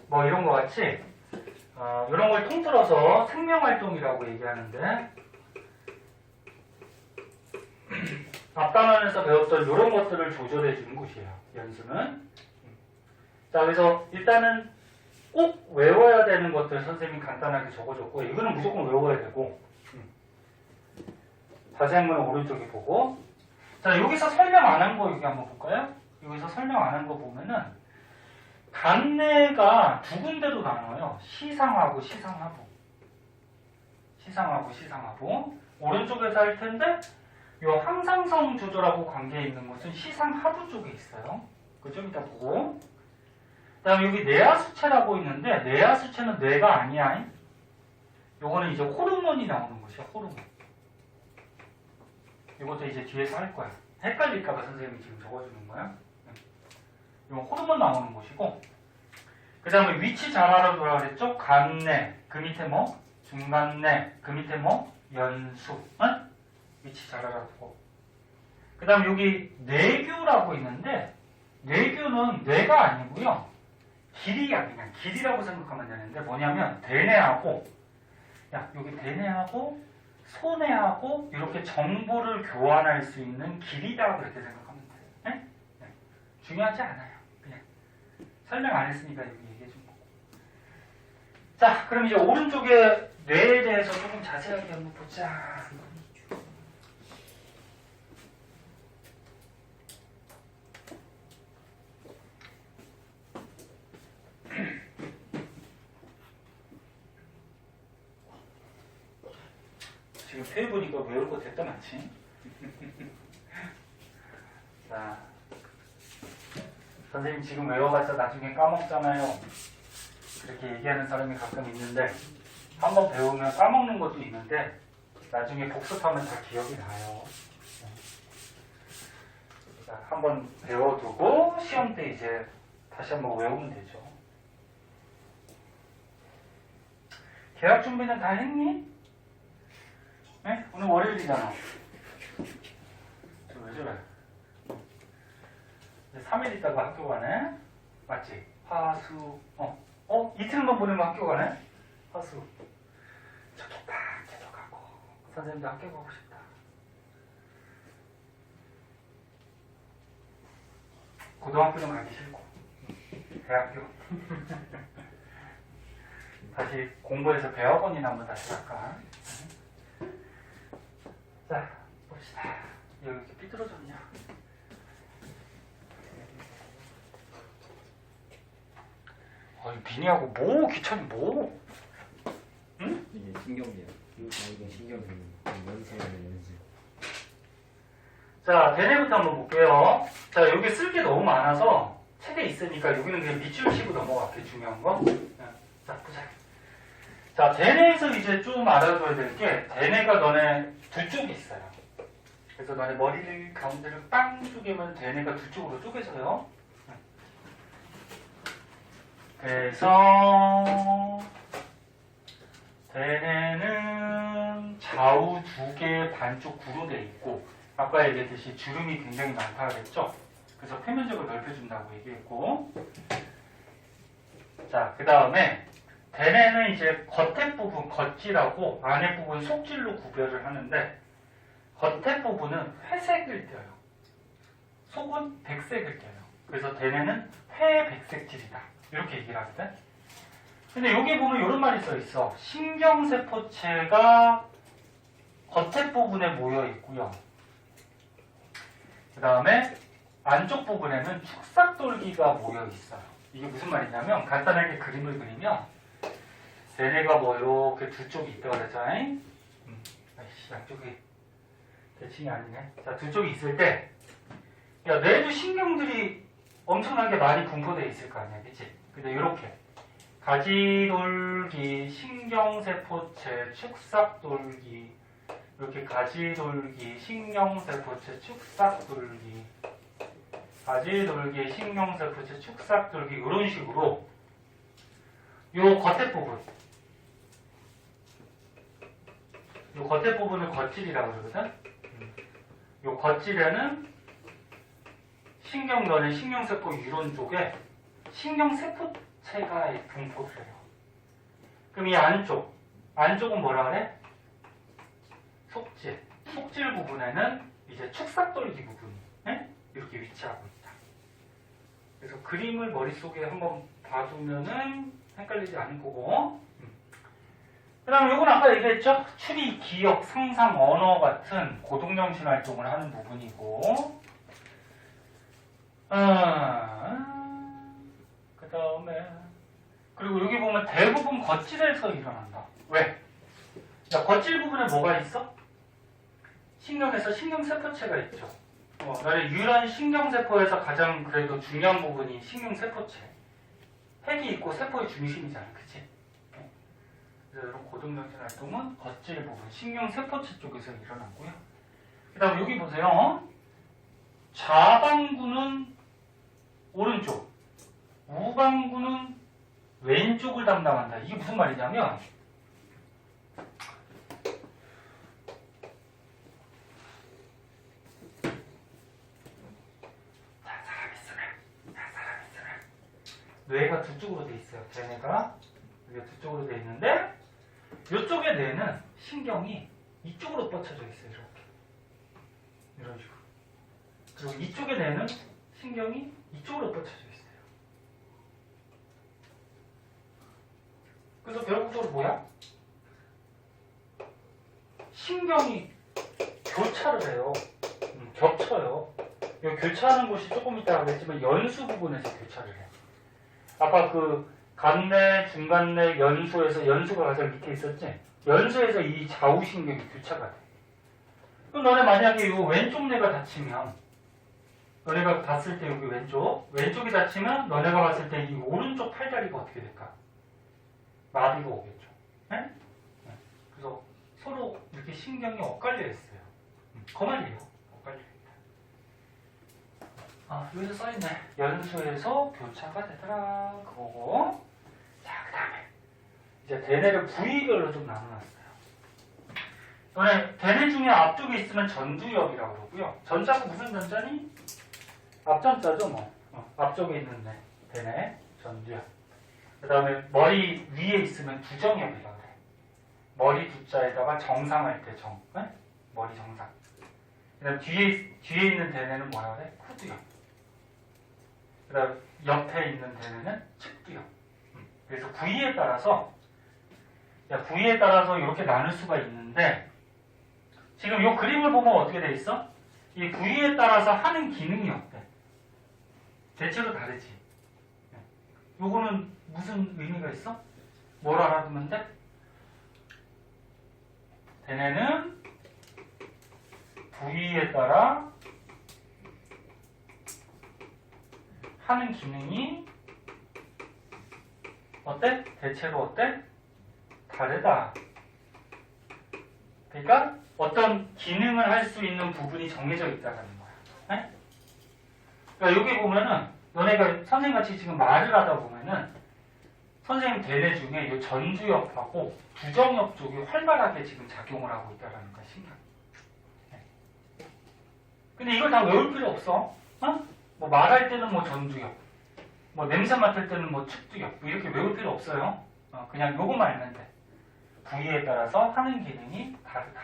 뭐 이런 거 같이 이런 걸 통틀어서 생명활동이라고 얘기하는데, 앞단원에서 배웠던 이런 것들을 조절해 주는 곳이에요, 연수는. 자, 그래서 일단은 꼭 외워야 되는 것들 선생님이 간단하게 적어줬고, 이거는 무조건 외워야 되고, 자세한 건 오른쪽에 보고. 자, 여기서 설명 안 한 거 여기 한번 볼까요? 여기서 설명 안 한 거 보면은 간내가 두 군데로 나눠요. 시상하고 시상하부. 시상하고 시상하부. 오른쪽에서 할 텐데 요 항상성 조절하고 관계 있는 것은 시상하부 쪽에 있어요. 그 좀 이따 보고. 그 다음에 여기 뇌하수체라고 있는데, 뇌하수체는 뇌가 아니야. 요거는 이제 호르몬이 나오는 것이야, 호르몬. 이것도 이제 뒤에서 할 거야. 헷갈릴까봐 선생님이 지금 적어주는 거야. 이건 호르몬 나오는 곳이고, 그 다음에 위치 잘 알아두라 그랬죠? 간내, 그 밑에 뭐? 중간내, 그 밑에 뭐? 연수. 응? 위치 잘 알아두고. 그 다음에 여기 뇌교라고 있는데, 뇌교는 뇌가 아니고요, 길이야. 그냥 길이라고 생각하면 되는데, 뭐냐면 대뇌하고, 야, 여기 대뇌하고 소뇌하고 이렇게 정보를 교환할 수 있는 길이다, 그렇게 생각하면 돼요. 네? 네. 중요하지 않아요. 그냥 설명 안 했으니까 여기 얘기해 준 거고. 자, 그럼 이제 오른쪽에 뇌에 대해서 조금 자세하게 한번 보자. 지금 페이 보니까 외울 거 됐다 많지? 자, 선생님 지금 외워봤자 나중에 까먹잖아요. 그렇게 얘기하는 사람이 가끔 있는데, 한번 배우면 까먹는 것도 있는데 나중에 복습하면 다 기억이 나요. 자, 한번 배워두고 시험 때 이제 다시 한번 외우면 되죠. 계약 준비는 다 했니? 네? 오늘 월요일이잖아. 왜 저래? 3일 있다가 학교 가네? 맞지? 화수, 이틀만 보내면 학교 가네? 화수. 좋겠다. 계속 가고. 선생님도 학교 가고 싶다. 고등학교는 가기 싫고. 대학교. 다시 공부해서 대학원이나 한번 다시 갈까? 자, 봅시다. 여기 이렇게 삐뚤어졌냐? 비니하고 뭐 귀찮이 뭐? 응? 이게 신경이야. 이거 신경이 연수하는 연수. 자, 대뇌부터 한번 볼게요. 자, 여기 쓸 게 너무 많아서 책에 있으니까 여기는 그냥 밑줄 치고 넘어갈게. 중요한 거. 자, 보자. 자, 대뇌에서 이제 좀 알아둬야 될 게, 대뇌가 너네 두 쪽이 있어요. 그래서 너네 머리를 가운데를 빵 쪼개면 대뇌가 두 쪽으로 쪼개져요. 그래서 대뇌는 좌우 두 개의 반쪽 구로 되어 있고, 아까 얘기했듯이 주름이 굉장히 많다 그랬죠? 그래서 표면적을 넓혀준다고 얘기했고, 자, 그 다음에 대뇌는 이제 겉에 부분 겉질하고 안에 부분 속질로 구별을 하는데, 겉에 부분은 회색을 띄어요. 속은 백색을 띄어요. 그래서 대뇌는 회백색질이다, 이렇게 얘기를 하거든. 근데 여기 보면 이런 말이 써 있어. 신경세포체가 겉에 부분에 모여 있고요. 그 다음에 안쪽 부분에는 축삭돌기가 모여 있어요. 이게 무슨 말이냐면 간단하게 그림을 그리면 얘네가 뭐 이렇게 두 쪽이 있다고 그랬잖아요. 아이씨, 양쪽이 대칭이 아니네. 자, 두 쪽이 있을 때, 야, 뇌도 신경들이 엄청나게 많이 분포되어 있을 거 아니야, 그치? 근데 이렇게 가지돌기, 신경세포체, 축삭돌기, 이렇게 가지돌기, 신경세포체, 축삭돌기, 가지돌기, 신경세포체, 축삭돌기 이런 식으로 요 겉에 부분, 요 겉에 부분을 겉질이라고 그러거든. 요 겉질에는 신경전의 신경세포 유론 쪽에 신경세포체가 분포를 해요. 그럼 이 안쪽은 뭐라 그래? 속질. 속질 부분에는 이제 축삭돌기 부분이 이렇게 위치하고 있다. 그래서 그림을 머릿속에 한번 봐두면은 헷갈리지 않을 거고. 그 다음에 이건 아까 얘기했죠? 추리, 기억, 상상, 언어 같은 고동정신 활동을 하는 부분이고, 그 다음에, 그리고 여기 보면 대부분 겉질에서 일어난다. 왜? 자, 겉질 부분에 뭐가 있어? 신경에서 신경세포체가 있죠. 나의 유일한 신경세포에서 가장 그래도 중요한 부분이 신경세포체. 핵이 있고 세포의 중심이잖아. 그치? 그래서 이런 고동정신 활동은 겉질 부분, 신경세포체 쪽에서 일어나고요. 그 다음에 여기 보세요. 좌방구는 오른쪽, 우방구는 왼쪽을 담당한다. 이게 무슨 말이냐면 뇌가 두 쪽으로 돼 있어요. 뇌가 이게 두 쪽으로 돼 있는데 이쪽의 뇌는 신경이 이쪽으로 뻗쳐져 있어요. 이렇게 이런 식으로. 그리고 이쪽의 뇌는 신경이 이쪽으로 뻗쳐져 있어요. 그래서 결국적으로 뭐야? 신경이 교차를 해요. 겹쳐요. 이 교차하는 곳이 조금 이따 그랬지만 연수 부분에서 교차를 해요. 아까 그 간내, 중간내, 연수에서 연수가 가장 밑에 있었지? 연수에서 이 좌우신경이 교차가 돼. 그럼 너네 만약에 이 왼쪽 뇌가 다치면 너네가 봤을 때 여기 왼쪽이 다치면 너네가 봤을 때 이 오른쪽 팔다리가 어떻게 될까? 마비가 오겠죠. 네? 그래서 서로 이렇게 신경이 엇갈려 있어요. 그 말이에요. 엇갈려 있다. 여기서 써있네. 연수에서 교차가 되더라. 그거고. 자, 그 다음에 이제 대뇌를 부위별로 좀 나눠놨어요. 너네 대뇌 중에 앞쪽에 있으면 전두엽이라고 그러고요. 전자가 무슨 전자니? 앞전자죠, 뭐. 앞쪽에 있는 대뇌, 전두엽. 그 다음에 머리 위에 있으면 두정엽이라고 그래. 머리 두자에다가 정상할 때 정. 네? 머리 정상. 그 다음 뒤에 있는 대뇌는 뭐라 그래? 후두엽. 그 다음 옆에 있는 대뇌는 측두엽. 그래서 부위에 따라서 이렇게 나눌 수가 있는데 지금 이 그림을 보면 어떻게 돼 있어? 이 부위에 따라서 하는 기능이 어때? 대체로 다르지. 요거는 무슨 의미가 있어? 뭘 알아두면 돼? 대뇌는 부위에 따라 하는 기능이 어때? 대체로 어때? 다르다. 그러니까 어떤 기능을 할 수 있는 부분이 정해져 있다는 거야. 네? 그러니까 여기 보면은 너네가 선생님같이 지금 말을 하다 보면은 선생님 대뇌 중에 이 전두엽하고 두정엽 쪽이 활발하게 지금 작용을 하고 있다는 거야. 신경. 네. 근데 이걸 다 외울 필요 없어. 뭐 말할 때는 뭐 전두엽, 뭐 냄새 맡을 때는 뭐 측두엽, 뭐 이렇게 외울 필요 없어요. 그냥 요거만 알면 돼. 부위에 따라서 하는 기능이 다르다.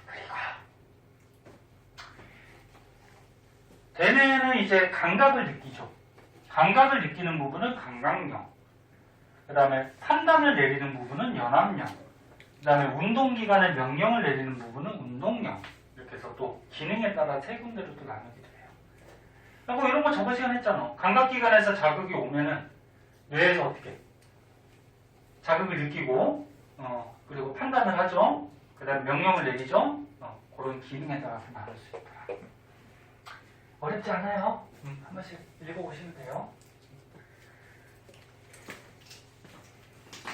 그리고 대뇌는 이제 감각을 느끼죠. 감각을 느끼는 부분은 감각령, 그 다음에 판단을 내리는 부분은 연합령, 그 다음에 운동기관의 명령을 내리는 부분은 운동령. 이렇게 그래서 또 기능에 따라 세 군데로 또 나누기도 해요. 뭐 이런 거 저번 시간에 했잖아. 감각기관에서 자극이 오면은 뇌에서 어떻게 자극을 느끼고 그리고 판단을 하죠. 그 다음에 명령을 내리죠. 그런 기능에 따라서 나눌 수 있더라. 어렵지 않아요? 한 번씩 읽어보시면 돼요.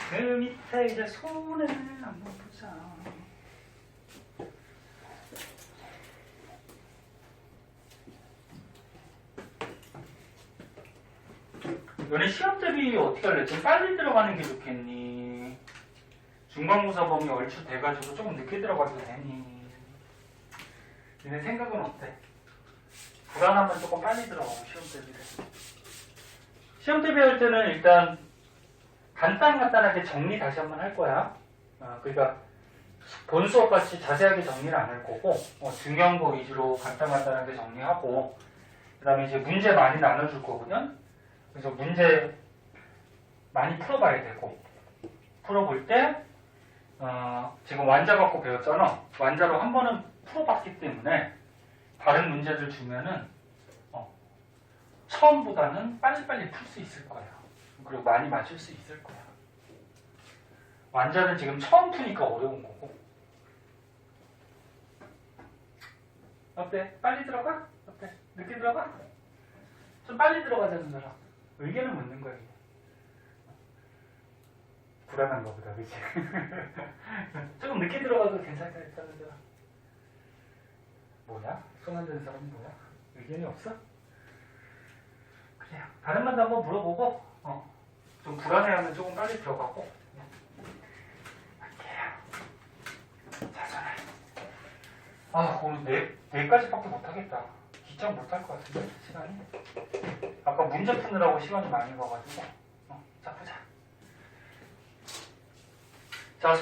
그 밑에 이제 손을 한번 보자. 너네 시험 대비 어떻게 할래? 좀 빨리 들어가는 게 좋겠니? 중간고사 범위 얼추 돼가지고 조금 늦게 들어가도 되니? 너네 생각은 어때? 불안하면 조금 빨리 들어가고 시험 대비를. 시험 대비할 때는 일단 간단하게 정리 다시 한번 할 거야. 그러니까 본 수업 같이 자세하게 정리를 안 할 거고 중요한 거 위주로 간단하게 정리하고 그 다음에 이제 문제 많이 나눠줄 거거든. 그래서 문제 많이 풀어봐야 되고 풀어볼 때 지금 완자 갖고 배웠잖아. 완자로 한 번은 풀어봤기 때문에 다른 문제들 주면은 처음보다는 빨리빨리 풀 수 있을 거야. 그리고 많이 맞출 수 있을 거야. 완자는 지금 처음 푸니까 어려운 거고. 어때? 빨리 들어가? 어때? 늦게 들어가? 좀 빨리 들어가자는 사람. 의견을 묻는 거야. 이게. 불안한 거보다, 그치? 조금 늦게 들어가도 괜찮다 했다는 사람. 뭐야? 손 안 드는 사람은 뭐야? 의견이 없어? 그래요. 다른 말도 한번 물어보고, 좀 불안해하면 조금 빨리 들어가고. 할게요. 자전을. 오늘 내일까지밖에 못하겠다. 기청 못할 것 같은데, 시간이. 아까 문제 푸느라고 시간이 많이 가가지고. 자, 보자. 자,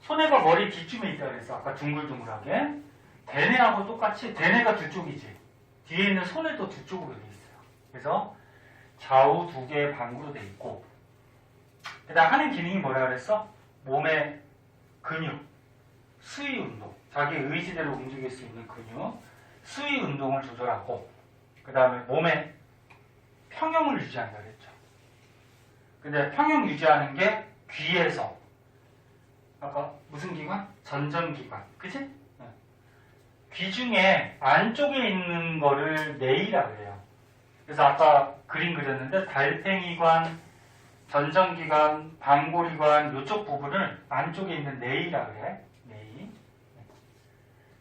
손해가 머리 뒤쯤에 있다 그랬어. 아까 둥글둥글하게. 대뇌하고 똑같이, 대뇌가 두 쪽이지. 뒤에 있는 손해도 두 쪽으로 돼 있어요. 그래서 좌우 두 개의 방구로 돼 있고, 그 다음 하는 기능이 뭐라 그랬어? 몸의 근육, 수위 운동, 자기 의지대로 움직일 수 있는 근육, 수위 운동을 조절하고, 그 다음에 몸의 평형을 유지한다 그랬죠. 근데 평형 유지하는 게 귀에서, 아까 무슨 기관? 전정기관, 그치? 귀 중에 안쪽에 있는 거를 뇌이라 그래요. 그래서 아까 그림 그렸는데 달팽이관, 전정기관, 방골이관 이쪽 부분을 안쪽에 있는 뇌이라 그래. 뇌이.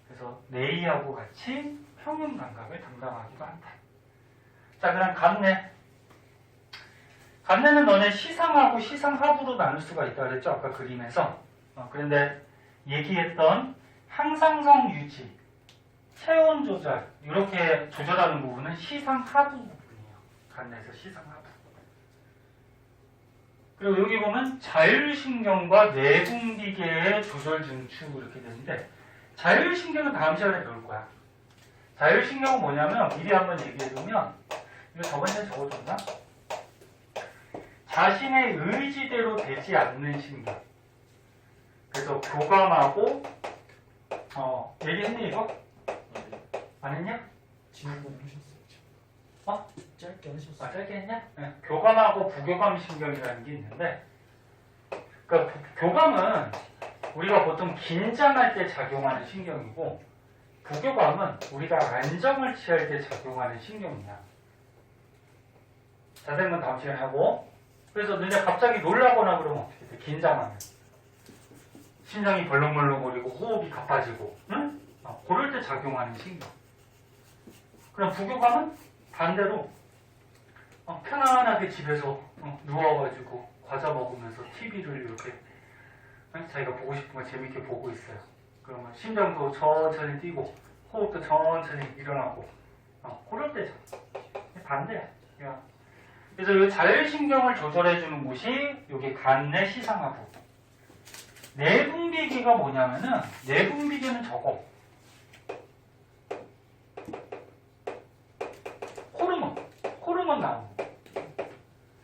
그래서 뇌이하고 같이 평형 감각을 담당하기도 한다. 자, 그럼 감내. 감내는 너네 시상하고 시상하부로 나눌 수가 있다 그랬죠? 아까 그림에서. 그런데 얘기했던 항상성 유지, 체온 조절, 이렇게 조절하는 부분은 시상하부 부분이에요. 감내에서 시상하부. 그리고 여기 보면 자율신경과 내분비계의 조절 중추 이렇게 되는데, 자율신경은 다음 시간에 배울 거야. 자율신경은 뭐냐면 미리 한번 얘기해두면, 이거 저번에 적어줬나? 자신의 의지대로 되지 않는 신경. 그래서 교감하고 얘기했니 이거? 안 했냐? 지난번에 하셨어요. 짧게 하셨어요. 짧게 했냐? 네. 교감하고 부교감 신경이라는 게 있는데, 그러니까 교감은 우리가 보통 긴장할 때 작용하는 신경이고, 부교감은 우리가 안정을 취할 때 작용하는 신경이야. 자세한 건 다음 시간에 하고, 그래서 너네 갑자기 놀라거나 그러면 어떻게 돼? 긴장하면 심장이 벌렁벌렁거리고 호흡이 가빠지고, 응? 그럴 때 작용하는 신경. 그럼 부교감은 반대로 편안하게 집에서 누워가지고 과자 먹으면서 TV를 이렇게 자기가 보고 싶은 거 재밌게 보고 있어요. 그러면 심장도 천천히 뛰고 호흡도 천천히 일어나고 그럴 때 반대야. 그래서 이 자율신경을 조절해주는 곳이 여기 간내 시상하부. 내분비계가 뭐냐면은 내분비계는 저거. 호르몬 나오는 거.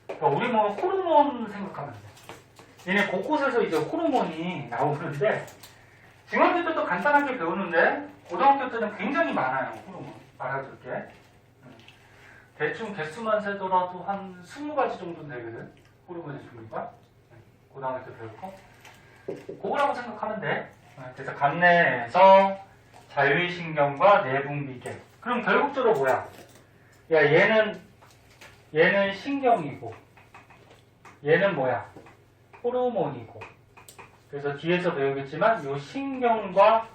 그러니까 우리 몸은 호르몬 생각하면 돼. 얘네 곳곳에서 이제 호르몬이 나오는데 중학교 때도 간단하게 배우는데 고등학교 때는 굉장히 많아요. 호르몬. 알아둘게. 대충 개수만 세더라도 한 20가지 정도는 되거든. 호르몬의 종류가. 고등학교 때 배울 거. 그거라고 생각하면 돼. 그래서 간내에서 자율신경과 내분비계. 그럼 결국적으로 뭐야? 야, 얘는 신경이고, 얘는 뭐야? 호르몬이고. 그래서 뒤에서 배우겠지만, 이 신경과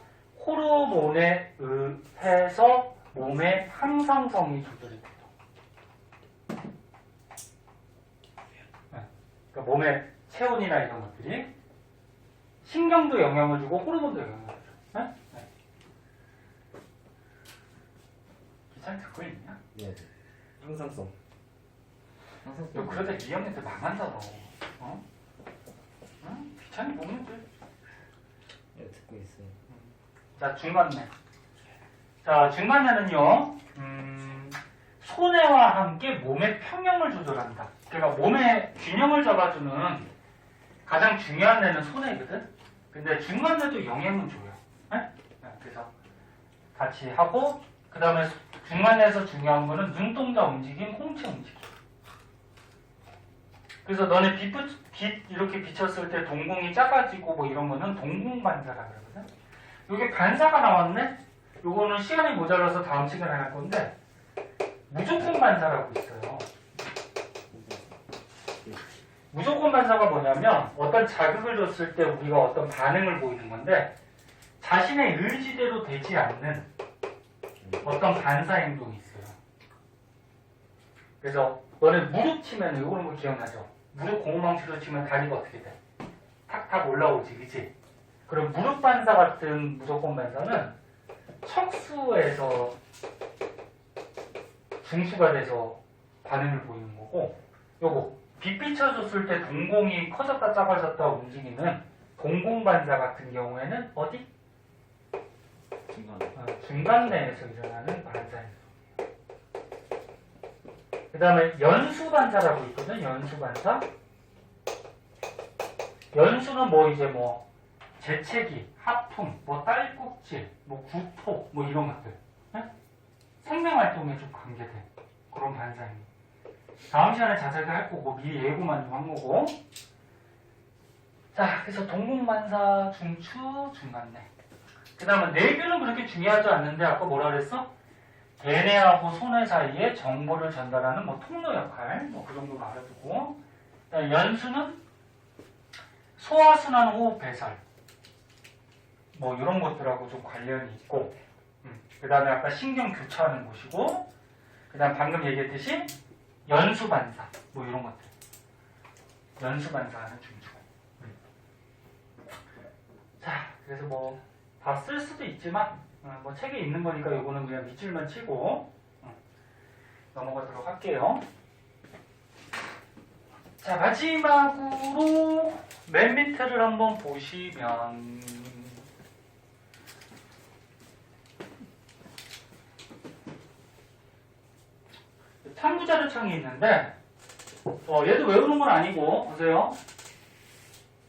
호르몬에 의해서 몸의 항상성이 조절이 돼요. 그러니까 몸의 체온이나 이런 것들이 신경도 영향을 주고 호르몬도 영향을 줘요. 네? 기찬 듣고 있냐? 네. 항상성. 너 그러다 2학년 때 망한다 너. 어? 응? 귀찮이 보면 돼. 네, 듣고 있어요. 자, 중간내. 자, 중간내는요, 손해와 함께 몸의 평형을 조절한다. 그러니까 몸의 균형을 잡아주는 가장 중요한 뇌는 손해거든. 근데 중간내도 영향은 줘요. 네? 그래서 같이 하고, 그 다음에 중간내에서 중요한 거는 눈동자 움직임, 홍채 움직임. 그래서 너네 빛 이렇게 비쳤을 때 동공이 작아지고 뭐 이런 거는 동공반사라 그러거든. 여기 반사가 나왔네? 요거는 시간이 모자라서 다음 시간에 할 건데, 무조건 반사라고 있어요. 무조건 반사가 뭐냐면, 어떤 자극을 줬을 때 우리가 어떤 반응을 보이는 건데, 자신의 의지대로 되지 않는 어떤 반사 행동이 있어요. 그래서 너네 무릎 치면, 요거는 뭐 기억나죠? 무릎 고무망치로 치면 다리가 어떻게 돼? 탁탁 올라오지, 그치? 그럼 무릎 반사 같은 무조건 반사는 척수에서 중수가 돼서 반응을 보이는 거고, 요거 빛 비춰줬을 때 동공이 커졌다 작아졌다 움직이는 동공 반사 같은 경우에는 어디? 중간내에서 일어나는 반사예요. 그 다음에 연수 반사라고 있거든. 연수 반사. 연수는 뭐 이제 뭐 재채기, 하품, 뭐 딸꾹질, 뭐 구토, 뭐 이런 것들. 네? 생명활동에 좀 관계돼. 그런 반사입니다. 다음 시간에 자세히 할 거고, 미리 예고만 좀 한 거고. 자, 그래서 동공반사, 중추, 중간내. 그 다음에 내규는 그렇게 중요하지 않는데, 아까 뭐라 그랬어? 대뇌하고 손해 사이에 정보를 전달하는 뭐 통로 역할, 뭐 그 정도로 알아두고. 그다음에 연수는 소화순환, 호흡, 배설. 뭐 이런 것들하고 좀 관련이 있고, 그 다음에 아까 신경 교차하는 곳이고, 그 다음 방금 얘기했듯이 연수반사, 뭐 이런 것들. 연수반사하는 중추. 자, 그래서 뭐 다 쓸 수도 있지만, 뭐 책에 있는 거니까 이거는 그냥 밑줄만 치고 넘어가도록 할게요. 자, 마지막으로 맨 밑에를 한번 보시면, 참고자료창이 있는데, 얘도 외우는 건 아니고, 보세요.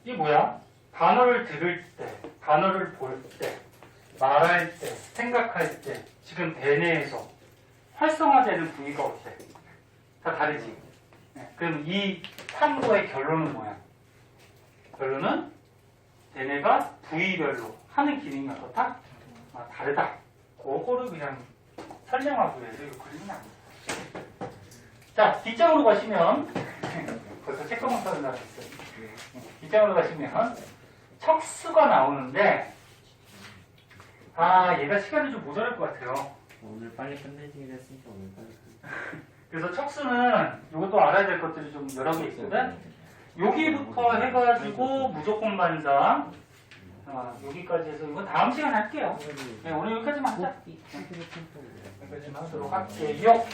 이게 뭐야? 단어를 들을 때, 단어를 볼 때, 말할 때, 생각할 때, 지금 대뇌에서 활성화되는 부위가 어때? 다 다르지? 네, 그럼 이 탐구의 결론은 뭐야? 결론은 대뇌가 부위별로 하는 기능이 어떻다? 다르다. 그거를 그냥 설명하고 해서 이거 그리면 안 돼. 자, 뒷장으로 가시면, 벌써 책가방 써는 나라 있어요. 뒷장으로 가시면, 척수가 나오는데, 얘가 시간이 좀 모자랄 것 같아요. 오늘 빨리 끝내기로 했으니까 오늘 빨리 끝내. 그래서 척수는 이것도 알아야 될 것들이 좀 여러 개 있거든. 여기부터 해가지고 무조건 반사, 여기까지 해서 이거 다음 시간에 할게요. 네, 오늘 여기까지만 하자. 여기까지만 하도록 할게요.